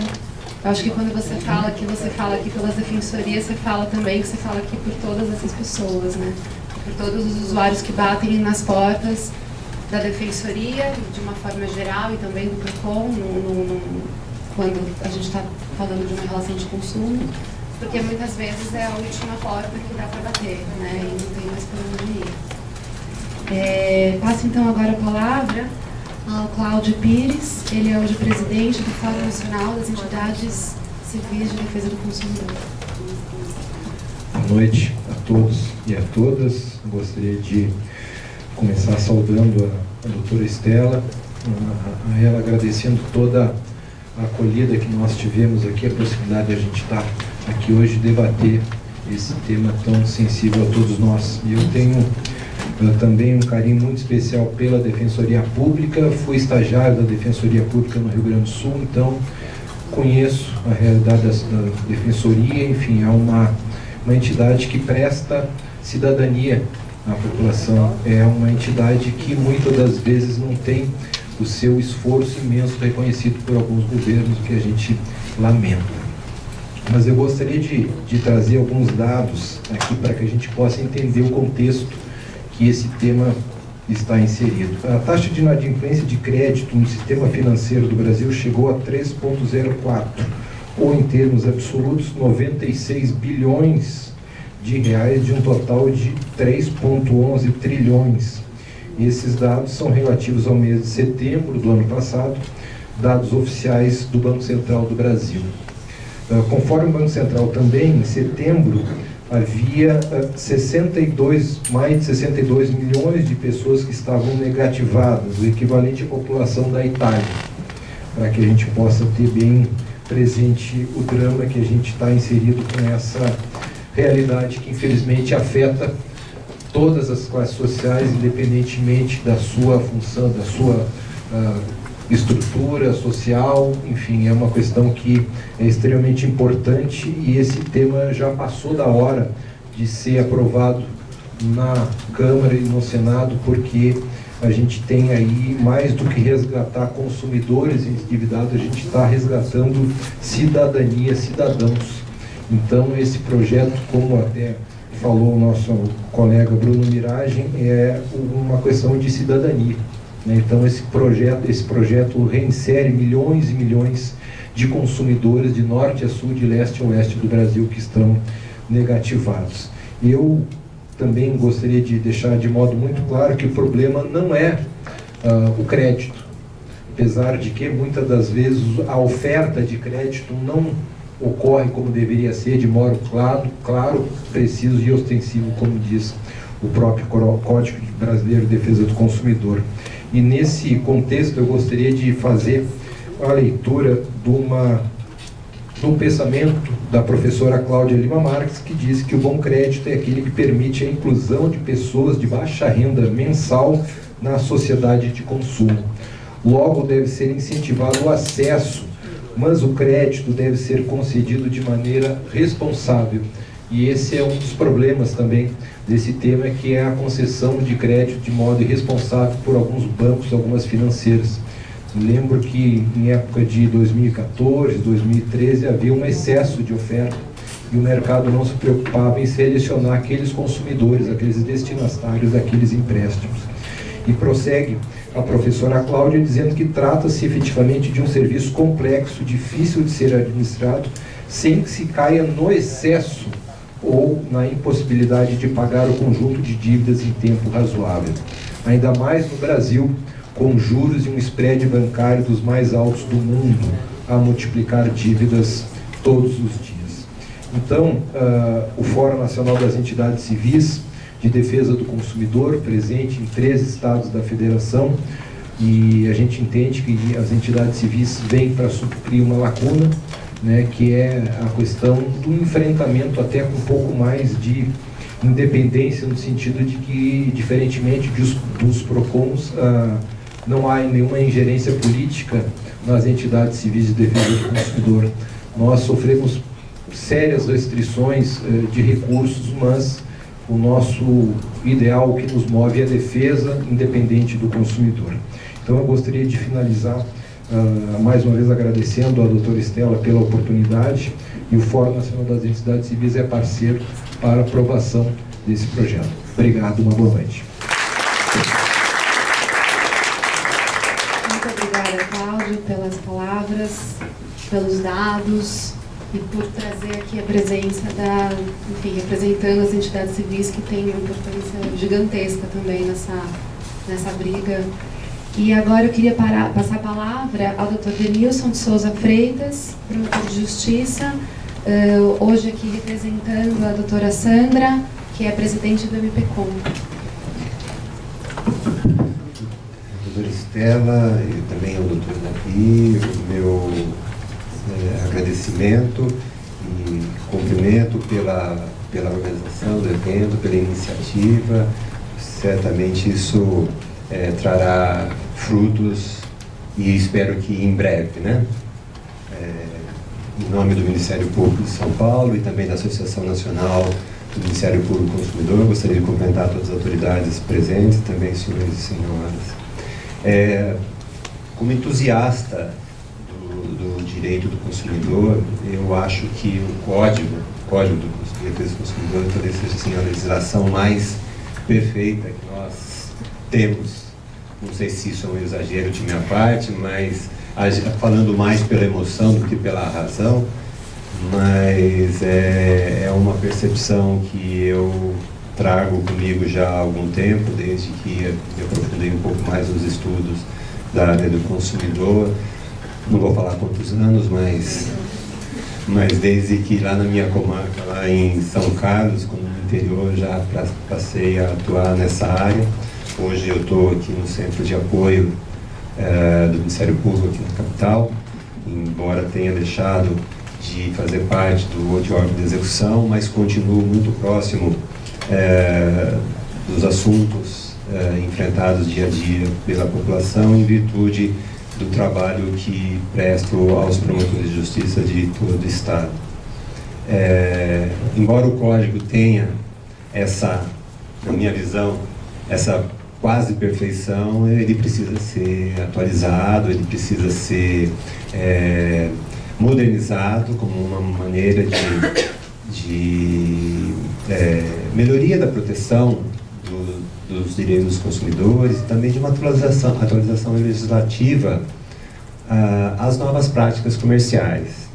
Eu acho que quando você fala aqui pelas defensorias, você fala também que você fala aqui por todas essas pessoas, né? Por todos os usuários que batem nas portas da defensoria, de uma forma geral, e também do PROCON, quando a gente está falando de uma relação de consumo, porque muitas vezes é a última porta que dá para bater, né? E não tem mais para onde ir. Passo então agora a palavra ao Cláudio Pires. Ele é hoje presidente do Fórum Nacional das Entidades Civis de Defesa do Consumidor. Boa noite a todos e a todas. Gostaria de começar saudando a doutora Estela, a ela agradecendo toda a acolhida que nós tivemos aqui, a possibilidade de a gente estar aqui hoje debater esse tema tão sensível a todos nós. E eu tenho também um carinho muito especial pela Defensoria Pública, fui estagiário da Defensoria Pública no Rio Grande do Sul, então conheço a realidade da Defensoria. Enfim, é uma entidade que presta cidadania à população, é uma entidade que muitas das vezes não tem o seu esforço imenso reconhecido por alguns governos, que a gente lamenta. Mas eu gostaria de trazer alguns dados aqui para que a gente possa entender o contexto que esse tema está inserido. A taxa de inadimplência de crédito no sistema financeiro do Brasil chegou a 3,04, ou em termos absolutos, 96 bilhões de reais, de um total de 3,11 trilhões. Esses dados são relativos ao mês de setembro do ano passado, dados oficiais do Banco Central do Brasil. Conforme o Banco Central também, em setembro, havia mais de 62 milhões de pessoas que estavam negativadas, o equivalente à população da Itália, para que a gente possa ter bem presente o drama que a gente está inserido com essa realidade que infelizmente afeta todas as classes sociais, independentemente da sua função, da sua estrutura social. Enfim, é uma questão que é extremamente importante, e esse tema já passou da hora de ser aprovado na Câmara e no Senado, porque a gente tem aí, mais do que resgatar consumidores endividados, a gente está resgatando cidadania, cidadãos. Então, esse projeto, como até falou o nosso colega Bruno Miragem, é uma questão de cidadania. Então, esse projeto reinsere milhões e milhões de consumidores de norte a sul, de leste a oeste do Brasil, que estão negativados. Eu também gostaria de deixar de modo muito claro que o problema não é o crédito, apesar de que muitas das vezes a oferta de crédito não ocorre como deveria ser, de modo claro, preciso e ostensivo, como diz o próprio Código Brasileiro de Defesa do Consumidor. E nesse contexto eu gostaria de fazer a leitura de um pensamento da professora Cláudia Lima Marques, que diz que o bom crédito é aquele que permite a inclusão de pessoas de baixa renda mensal na sociedade de consumo. Logo, deve ser incentivado o acesso, mas o crédito deve ser concedido de maneira responsável. E esse é um dos problemas também desse tema, que é a concessão de crédito de modo irresponsável por alguns bancos, algumas financeiras. Lembro que em época de 2014, 2013, havia um excesso de oferta e o mercado não se preocupava em selecionar aqueles consumidores, aqueles destinatários daqueles empréstimos. E prossegue a professora Cláudia dizendo que trata-se efetivamente de um serviço complexo, difícil de ser administrado, sem que se caia no excesso ou na impossibilidade de pagar o conjunto de dívidas em tempo razoável. Ainda mais no Brasil, com juros e um spread bancário dos mais altos do mundo, a multiplicar dívidas todos os dias. Então, o Fórum Nacional das Entidades Civis de Defesa do Consumidor, presente em 13 estados da Federação, e a gente entende que as entidades civis vêm para suprir uma lacuna, né, que é a questão do enfrentamento até com um pouco mais de independência, no sentido de que, diferentemente dos PROCONs, não há nenhuma ingerência política nas entidades civis de defesa do consumidor. Nós sofremos sérias restrições de recursos, mas o nosso ideal, o que nos move, é a defesa independente do consumidor. Então eu gostaria de finalizar mais uma vez agradecendo à doutora Estela pela oportunidade, e o Fórum Nacional das Entidades Civis é parceiro para a aprovação desse projeto. Obrigado, uma boa noite. Muito obrigada, Cláudio, pelas palavras, pelos dados e por trazer aqui a presença representando as entidades civis, que têm uma importância gigantesca também nessa briga. E agora eu queria passar a palavra ao Dr. Denilson de Souza Freitas, promotor de justiça, hoje aqui representando a doutora Sandra, que é presidente do MPCOM. Doutora Estela e também ao doutor Davi, o meu agradecimento e cumprimento pela organização do evento, pela iniciativa. Certamente isso trará frutos e espero que em breve, né? Em nome do Ministério Público de São Paulo e também da Associação Nacional do Ministério Público e Consumidor, gostaria de cumprimentar todas as autoridades presentes, também senhores e senhoras. Como entusiasta do direito do consumidor, eu acho que o Código do Defesa do Consumidor talvez seja assim, a legislação mais perfeita que nós temos. Não sei se isso é um exagero de minha parte, mas falando mais pela emoção do que pela razão, mas é uma percepção que eu trago comigo já há algum tempo, desde que eu aprofundei um pouco mais nos estudos da área do consumidor. Não vou falar quantos anos, mas desde que lá na minha comarca, lá em São Carlos, como no interior, já passei a atuar nessa área. Hoje eu estou aqui no Centro de Apoio do Ministério Público aqui na capital, embora tenha deixado de fazer parte do órgão de execução, mas continuo muito próximo dos assuntos enfrentados dia a dia pela população em virtude do trabalho que presto aos promotores de justiça de todo o Estado. Embora o Código tenha na minha visão, essa quase perfeição, ele precisa ser atualizado, ele precisa ser modernizado como uma maneira de melhoria da proteção dos direitos dos consumidores e também de uma atualização legislativa às novas práticas comerciais.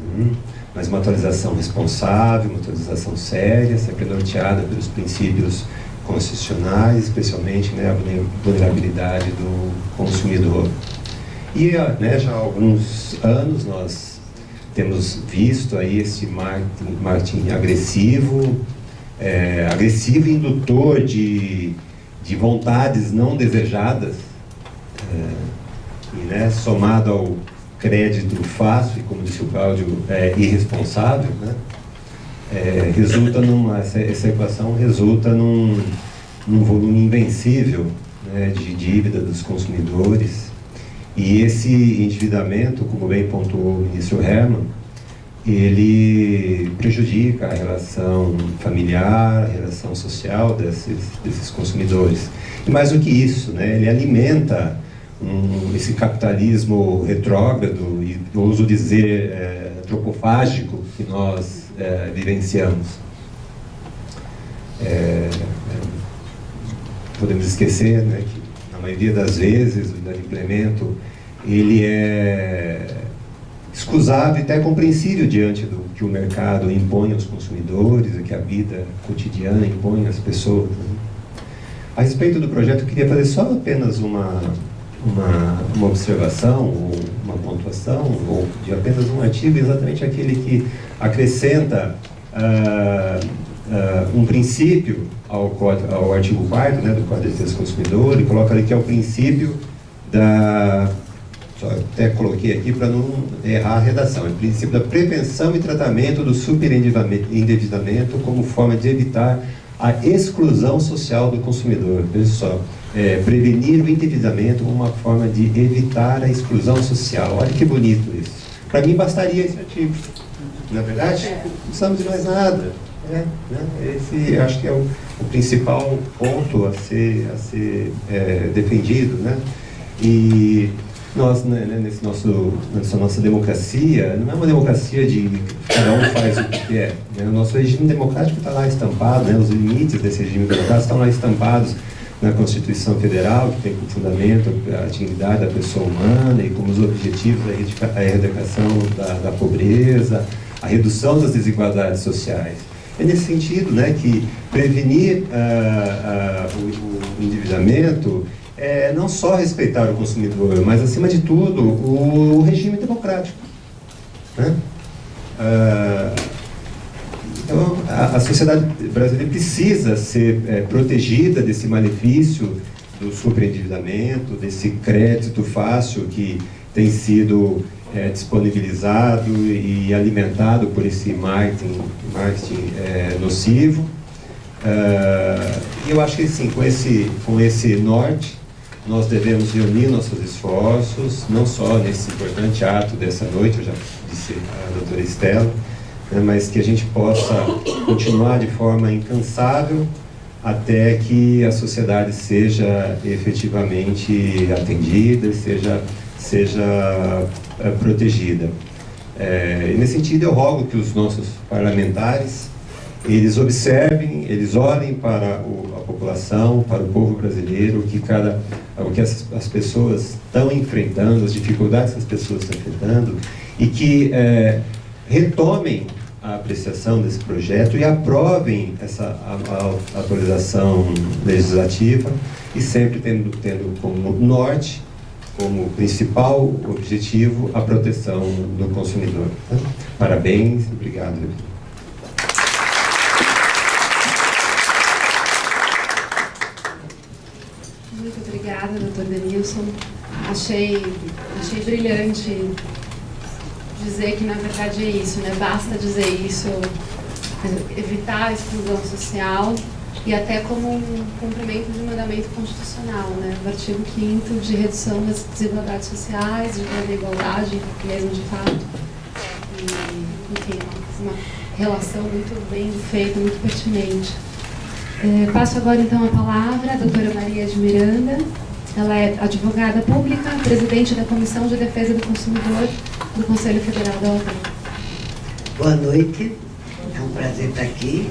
Mas uma atualização responsável, uma atualização séria, sempre norteada pelos princípios constitucionais, especialmente a vulnerabilidade do consumidor. E já há alguns anos nós temos visto aí esse marketing agressivo e indutor de vontades não desejadas, e somado ao crédito fácil, e como disse o Cláudio, irresponsável, essa equação resulta num volume invencível de dívida dos consumidores. E esse endividamento, como bem pontuou o ministro Herman, ele prejudica a relação familiar, a relação social desses consumidores. E mais do que isso, ele alimenta esse capitalismo retrógrado e, ouso dizer, antropofágico que nós vivenciamos. Podemos esquecer que, na maioria das vezes, o inadimplemento ele é escusável e até compreensível diante do que o mercado impõe aos consumidores, o que a vida cotidiana impõe às pessoas. A respeito do projeto, eu queria fazer só apenas uma observação, ou uma pontuação, ou de apenas um artigo, exatamente aquele que acrescenta um princípio ao artigo 4º, do Código de Defesa do Consumidor, e coloca ali que é o princípio só até coloquei aqui para não errar a redação, é o princípio da prevenção e tratamento do superendividamento como forma de evitar a exclusão social do consumidor. Veja só, prevenir o endividamento como uma forma de evitar a exclusão social. Olha que bonito isso. Para mim bastaria esse artigo. Na verdade, não precisamos de mais nada. Esse acho que é o principal ponto a ser defendido. E nós, nessa nossa democracia, não é uma democracia de cada um faz o que quer. O nosso regime democrático está lá estampado, os limites desse regime democrático estão lá estampados na Constituição Federal, que tem como fundamento a dignidade da pessoa humana e como os objetivos a erradicação da pobreza, a redução das desigualdades sociais. É nesse sentido que prevenir o endividamento é não só respeitar o consumidor, mas, acima de tudo, o regime democrático. Então, a sociedade brasileira precisa ser protegida desse malefício do superendividamento, desse crédito fácil que tem sido disponibilizado e alimentado por esse marketing nocivo. E eu acho que sim, com esse norte, nós devemos reunir nossos esforços, não só nesse importante ato dessa noite, eu já disse à doutora Estela, né, mas que a gente possa continuar de forma incansável até que a sociedade seja efetivamente atendida e seja protegida. E nesse sentido eu rogo que os nossos parlamentares eles observem, eles olhem para a população, para o povo brasileiro, o que as pessoas estão enfrentando, as dificuldades que as pessoas estão enfrentando, e que retomem a apreciação desse projeto e aprovem essa atualização legislativa, e sempre tendo como norte, como principal objetivo, a proteção do consumidor. Parabéns, obrigado. Muito obrigada, doutor Denilson. Achei brilhante dizer que, na verdade, é isso, né? Basta dizer isso, evitar a exclusão social, e até como um cumprimento de um mandamento constitucional, né? O artigo 5º de redução das desigualdades sociais, de da igualdade mesmo de fato. E, enfim, uma relação muito bem feita, muito pertinente. Passo agora então a palavra à doutora Maria de Miranda. Ela é advogada pública, presidente da Comissão de Defesa do Consumidor do Conselho Federal da OAB. Boa noite, é um prazer estar aqui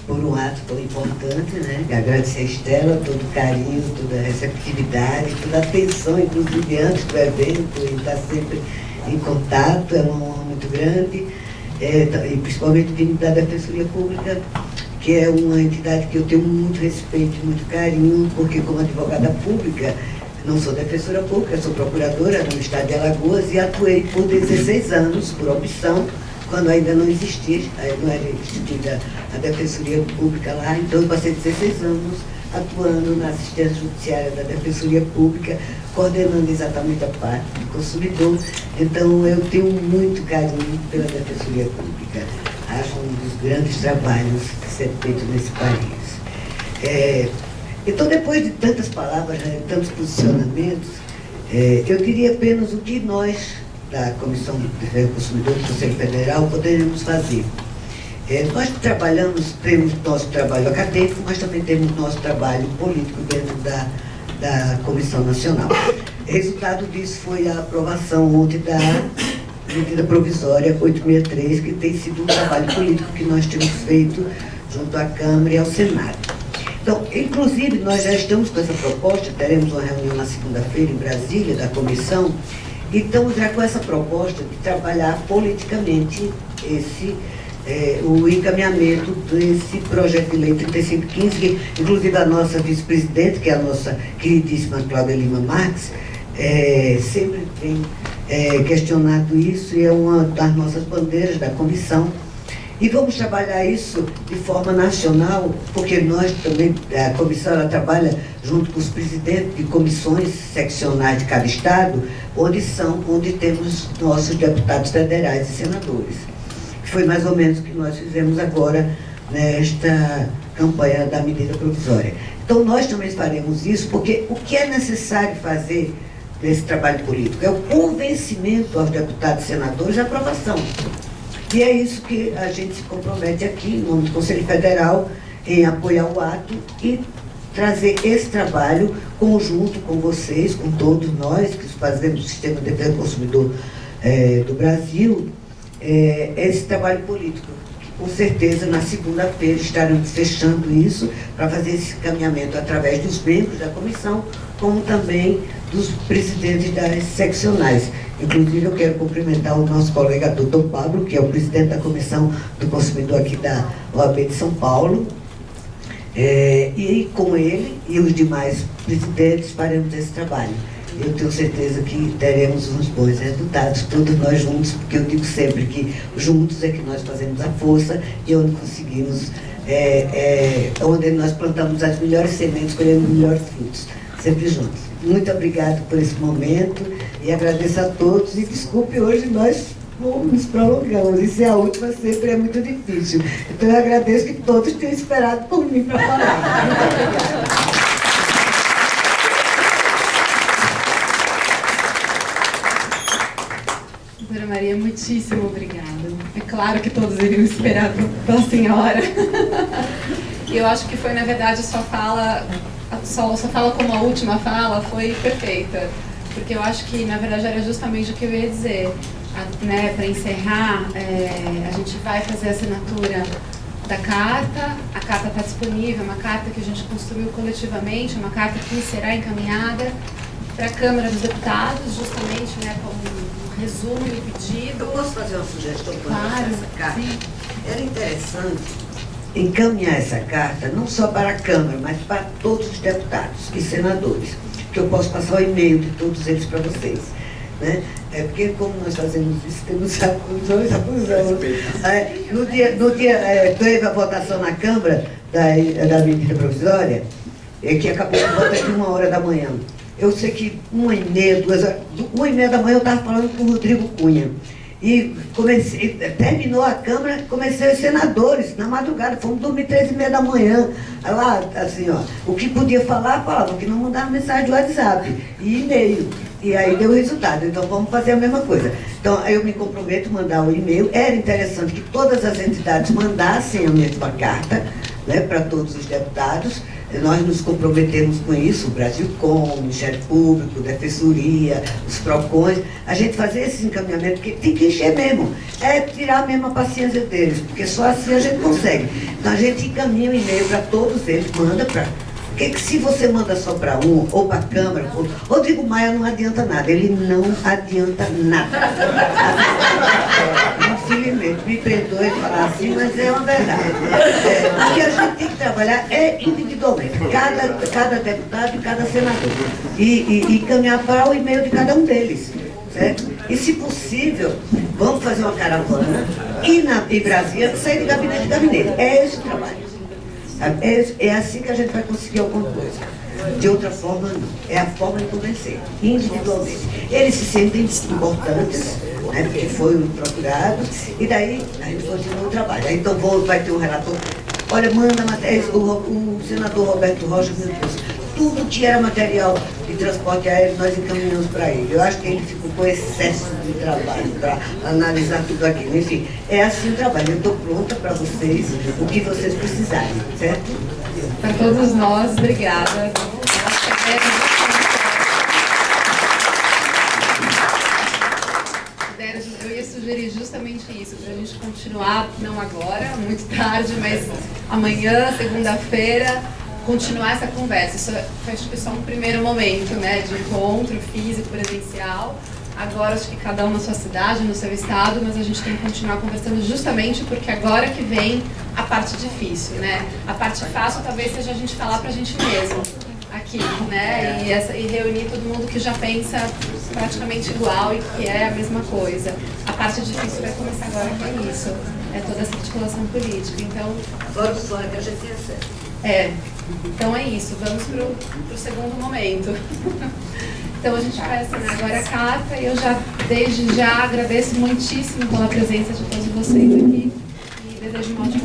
por um ato tão importante, né? Agradecer a Estela todo o carinho, toda a receptividade, toda a atenção, inclusive antes do evento, e estar sempre em contato, é uma honra muito grande, e principalmente vindo da Defensoria Pública, que é uma entidade que eu tenho muito respeito, muito carinho, porque como advogada pública, não sou defensora pública, sou procuradora no estado de Alagoas e atuei por 16 anos, por opção, quando ainda não existia, não era instituída a Defensoria Pública lá, então eu passei 16 anos atuando na assistência judiciária da Defensoria Pública, coordenando exatamente a parte do consumidor. Então eu tenho muito carinho pela Defensoria Pública. Acho um dos grandes trabalhos que se é feito nesse país. Então, depois de tantas palavras, né, tantos posicionamentos, eu diria apenas o que nós, da Comissão de Defesa do Consumidor do Conselho Federal, poderemos fazer. Nós temos nosso trabalho acadêmico, mas também temos nosso trabalho político dentro da Comissão Nacional. O resultado disso foi a aprovação ontem da medida provisória 863, que tem sido um trabalho político que nós temos feito junto à Câmara e ao Senado. Então, inclusive, nós já estamos com essa proposta, teremos uma reunião na segunda-feira em Brasília, da comissão, e estamos já com essa proposta de trabalhar politicamente o encaminhamento desse projeto de lei 3515, que inclusive a nossa vice-presidente, que é a nossa queridíssima Cláudia Lima Marques, sempre tem questionado isso, e é uma das nossas bandeiras da comissão. E vamos trabalhar isso de forma nacional, porque nós também, a comissão, ela trabalha junto com os presidentes de comissões seccionais de cada estado, onde temos nossos deputados federais e senadores. Foi mais ou menos o que nós fizemos agora nesta campanha da medida provisória. Então nós também faremos isso, porque o que é necessário fazer nesse trabalho político é o convencimento aos deputados e senadores da aprovação. E é isso que a gente se compromete aqui, em nome do Conselho Federal, em apoiar o ato e trazer esse trabalho conjunto com vocês, com todos nós, que fazemos o Sistema de Defesa do Consumidor do Brasil, esse trabalho político. Com certeza, na segunda-feira, estaremos fechando isso para fazer esse encaminhamento através dos membros da comissão, como também dos presidentes das seccionais. Inclusive, eu quero cumprimentar o nosso colega doutor Pablo, que é o presidente da Comissão do Consumidor aqui da OAB de São Paulo. E com ele e os demais presidentes faremos esse trabalho. eu tenho certeza que teremos uns bons resultados, todos nós juntos, porque eu digo sempre que juntos é que nós fazemos a força e onde conseguimos, onde nós plantamos as melhores sementes, colhemos os melhores frutos, sempre juntos. Muito obrigada por esse momento e agradeço a todos e desculpe, hoje nós nos prolongamos, e se a última sempre é muito difícil. Então eu agradeço que todos tenham esperado por mim para falar. Muito obrigada. Doutora Maria, muitíssimo obrigada. É claro que todos iriam esperar pela senhora. E eu acho que foi, na verdade, sua fala como a última fala foi perfeita. Porque eu acho que, na verdade, era justamente o que eu ia dizer. Né, para encerrar, a gente vai fazer a assinatura da carta. A carta está disponível, é uma carta que a gente construiu coletivamente, uma carta que será encaminhada para a Câmara dos Deputados, justamente, né, como um resumo e pedido. Eu posso fazer uma sugestão para claro, essa carta? Sim. Era interessante encaminhar essa carta não só para a Câmara, mas para todos os deputados e senadores, que eu posso passar o e-mail de todos eles para vocês. Né? Porque como nós fazemos isso, temos acusões. No dia teve a votação na Câmara da medida provisória, que acabou de votar aqui 1h da manhã. Eu sei que 1h30, 2h, 1h30 da manhã eu estava falando com o Rodrigo Cunha. E terminou a Câmara, comecei os senadores, na madrugada, fomos dormir 3h30 da manhã. Lá, assim, ó, o que podia falar, falava, o que não mandava mensagem de WhatsApp e e-mail. E aí deu o resultado, então vamos fazer a mesma coisa. Então, eu me comprometo a mandar o e-mail. Era interessante que todas as entidades mandassem a mesma carta, né, para todos os deputados. Nós nos comprometemos com isso, o Brasilcom, o Ministério Público, a Defensoria, os PROCONs, a gente fazer esse encaminhamento, porque tem que encher mesmo, tirar mesmo a paciência deles, porque só assim a gente consegue. Então a gente encaminha o e-mail para todos eles, manda para... Porque se você manda só para um, ou para a Câmara, Rodrigo Maia não adianta nada, ele não adianta nada. Infelizmente, me perdoe falar assim, mas é uma verdade. O que a gente tem que trabalhar individualmente, cada deputado e cada senador. E caminhar para o e-mail de cada um deles. Certo? E se possível, vamos fazer uma caravana e em Brasília sair de gabinete em gabinete. É esse o trabalho. É assim que a gente vai conseguir alguma coisa. De outra forma, não. É a forma de convencer, individualmente. Eles se sentem importantes, né, porque foram procurados, e daí a gente continua o trabalho. Aí, então vai ter um relator. Olha, manda matéria, o senador Roberto Rocha, meu Deus, tudo que era material de transporte aéreo nós encaminhamos para ele. Eu acho que ele ficou com excesso de trabalho para analisar tudo aquilo. Enfim, é assim o trabalho. Eu estou pronta para vocês, o que vocês precisarem, certo? Para todos nós, obrigada. Eu ia sugerir justamente isso, para a gente continuar, não agora, muito tarde, mas amanhã, segunda-feira, continuar essa conversa. Isso acho que é só um primeiro momento, né, de encontro físico, presencial. Agora acho que cada um na sua cidade, no seu estado, mas a gente tem que continuar conversando justamente porque agora que vem a parte difícil, né? A parte fácil talvez seja a gente falar pra gente mesmo aqui, né? E reunir todo mundo que já pensa praticamente igual e que é a mesma coisa. A parte difícil vai começar agora, que é isso. É toda essa articulação política. Então, agora o sonho que a gente tem acesso. Então é isso, vamos pro segundo momento. Então a gente vai assinar agora a carta e eu desde já agradeço muitíssimo pela presença de todos vocês aqui e desejo uma ótima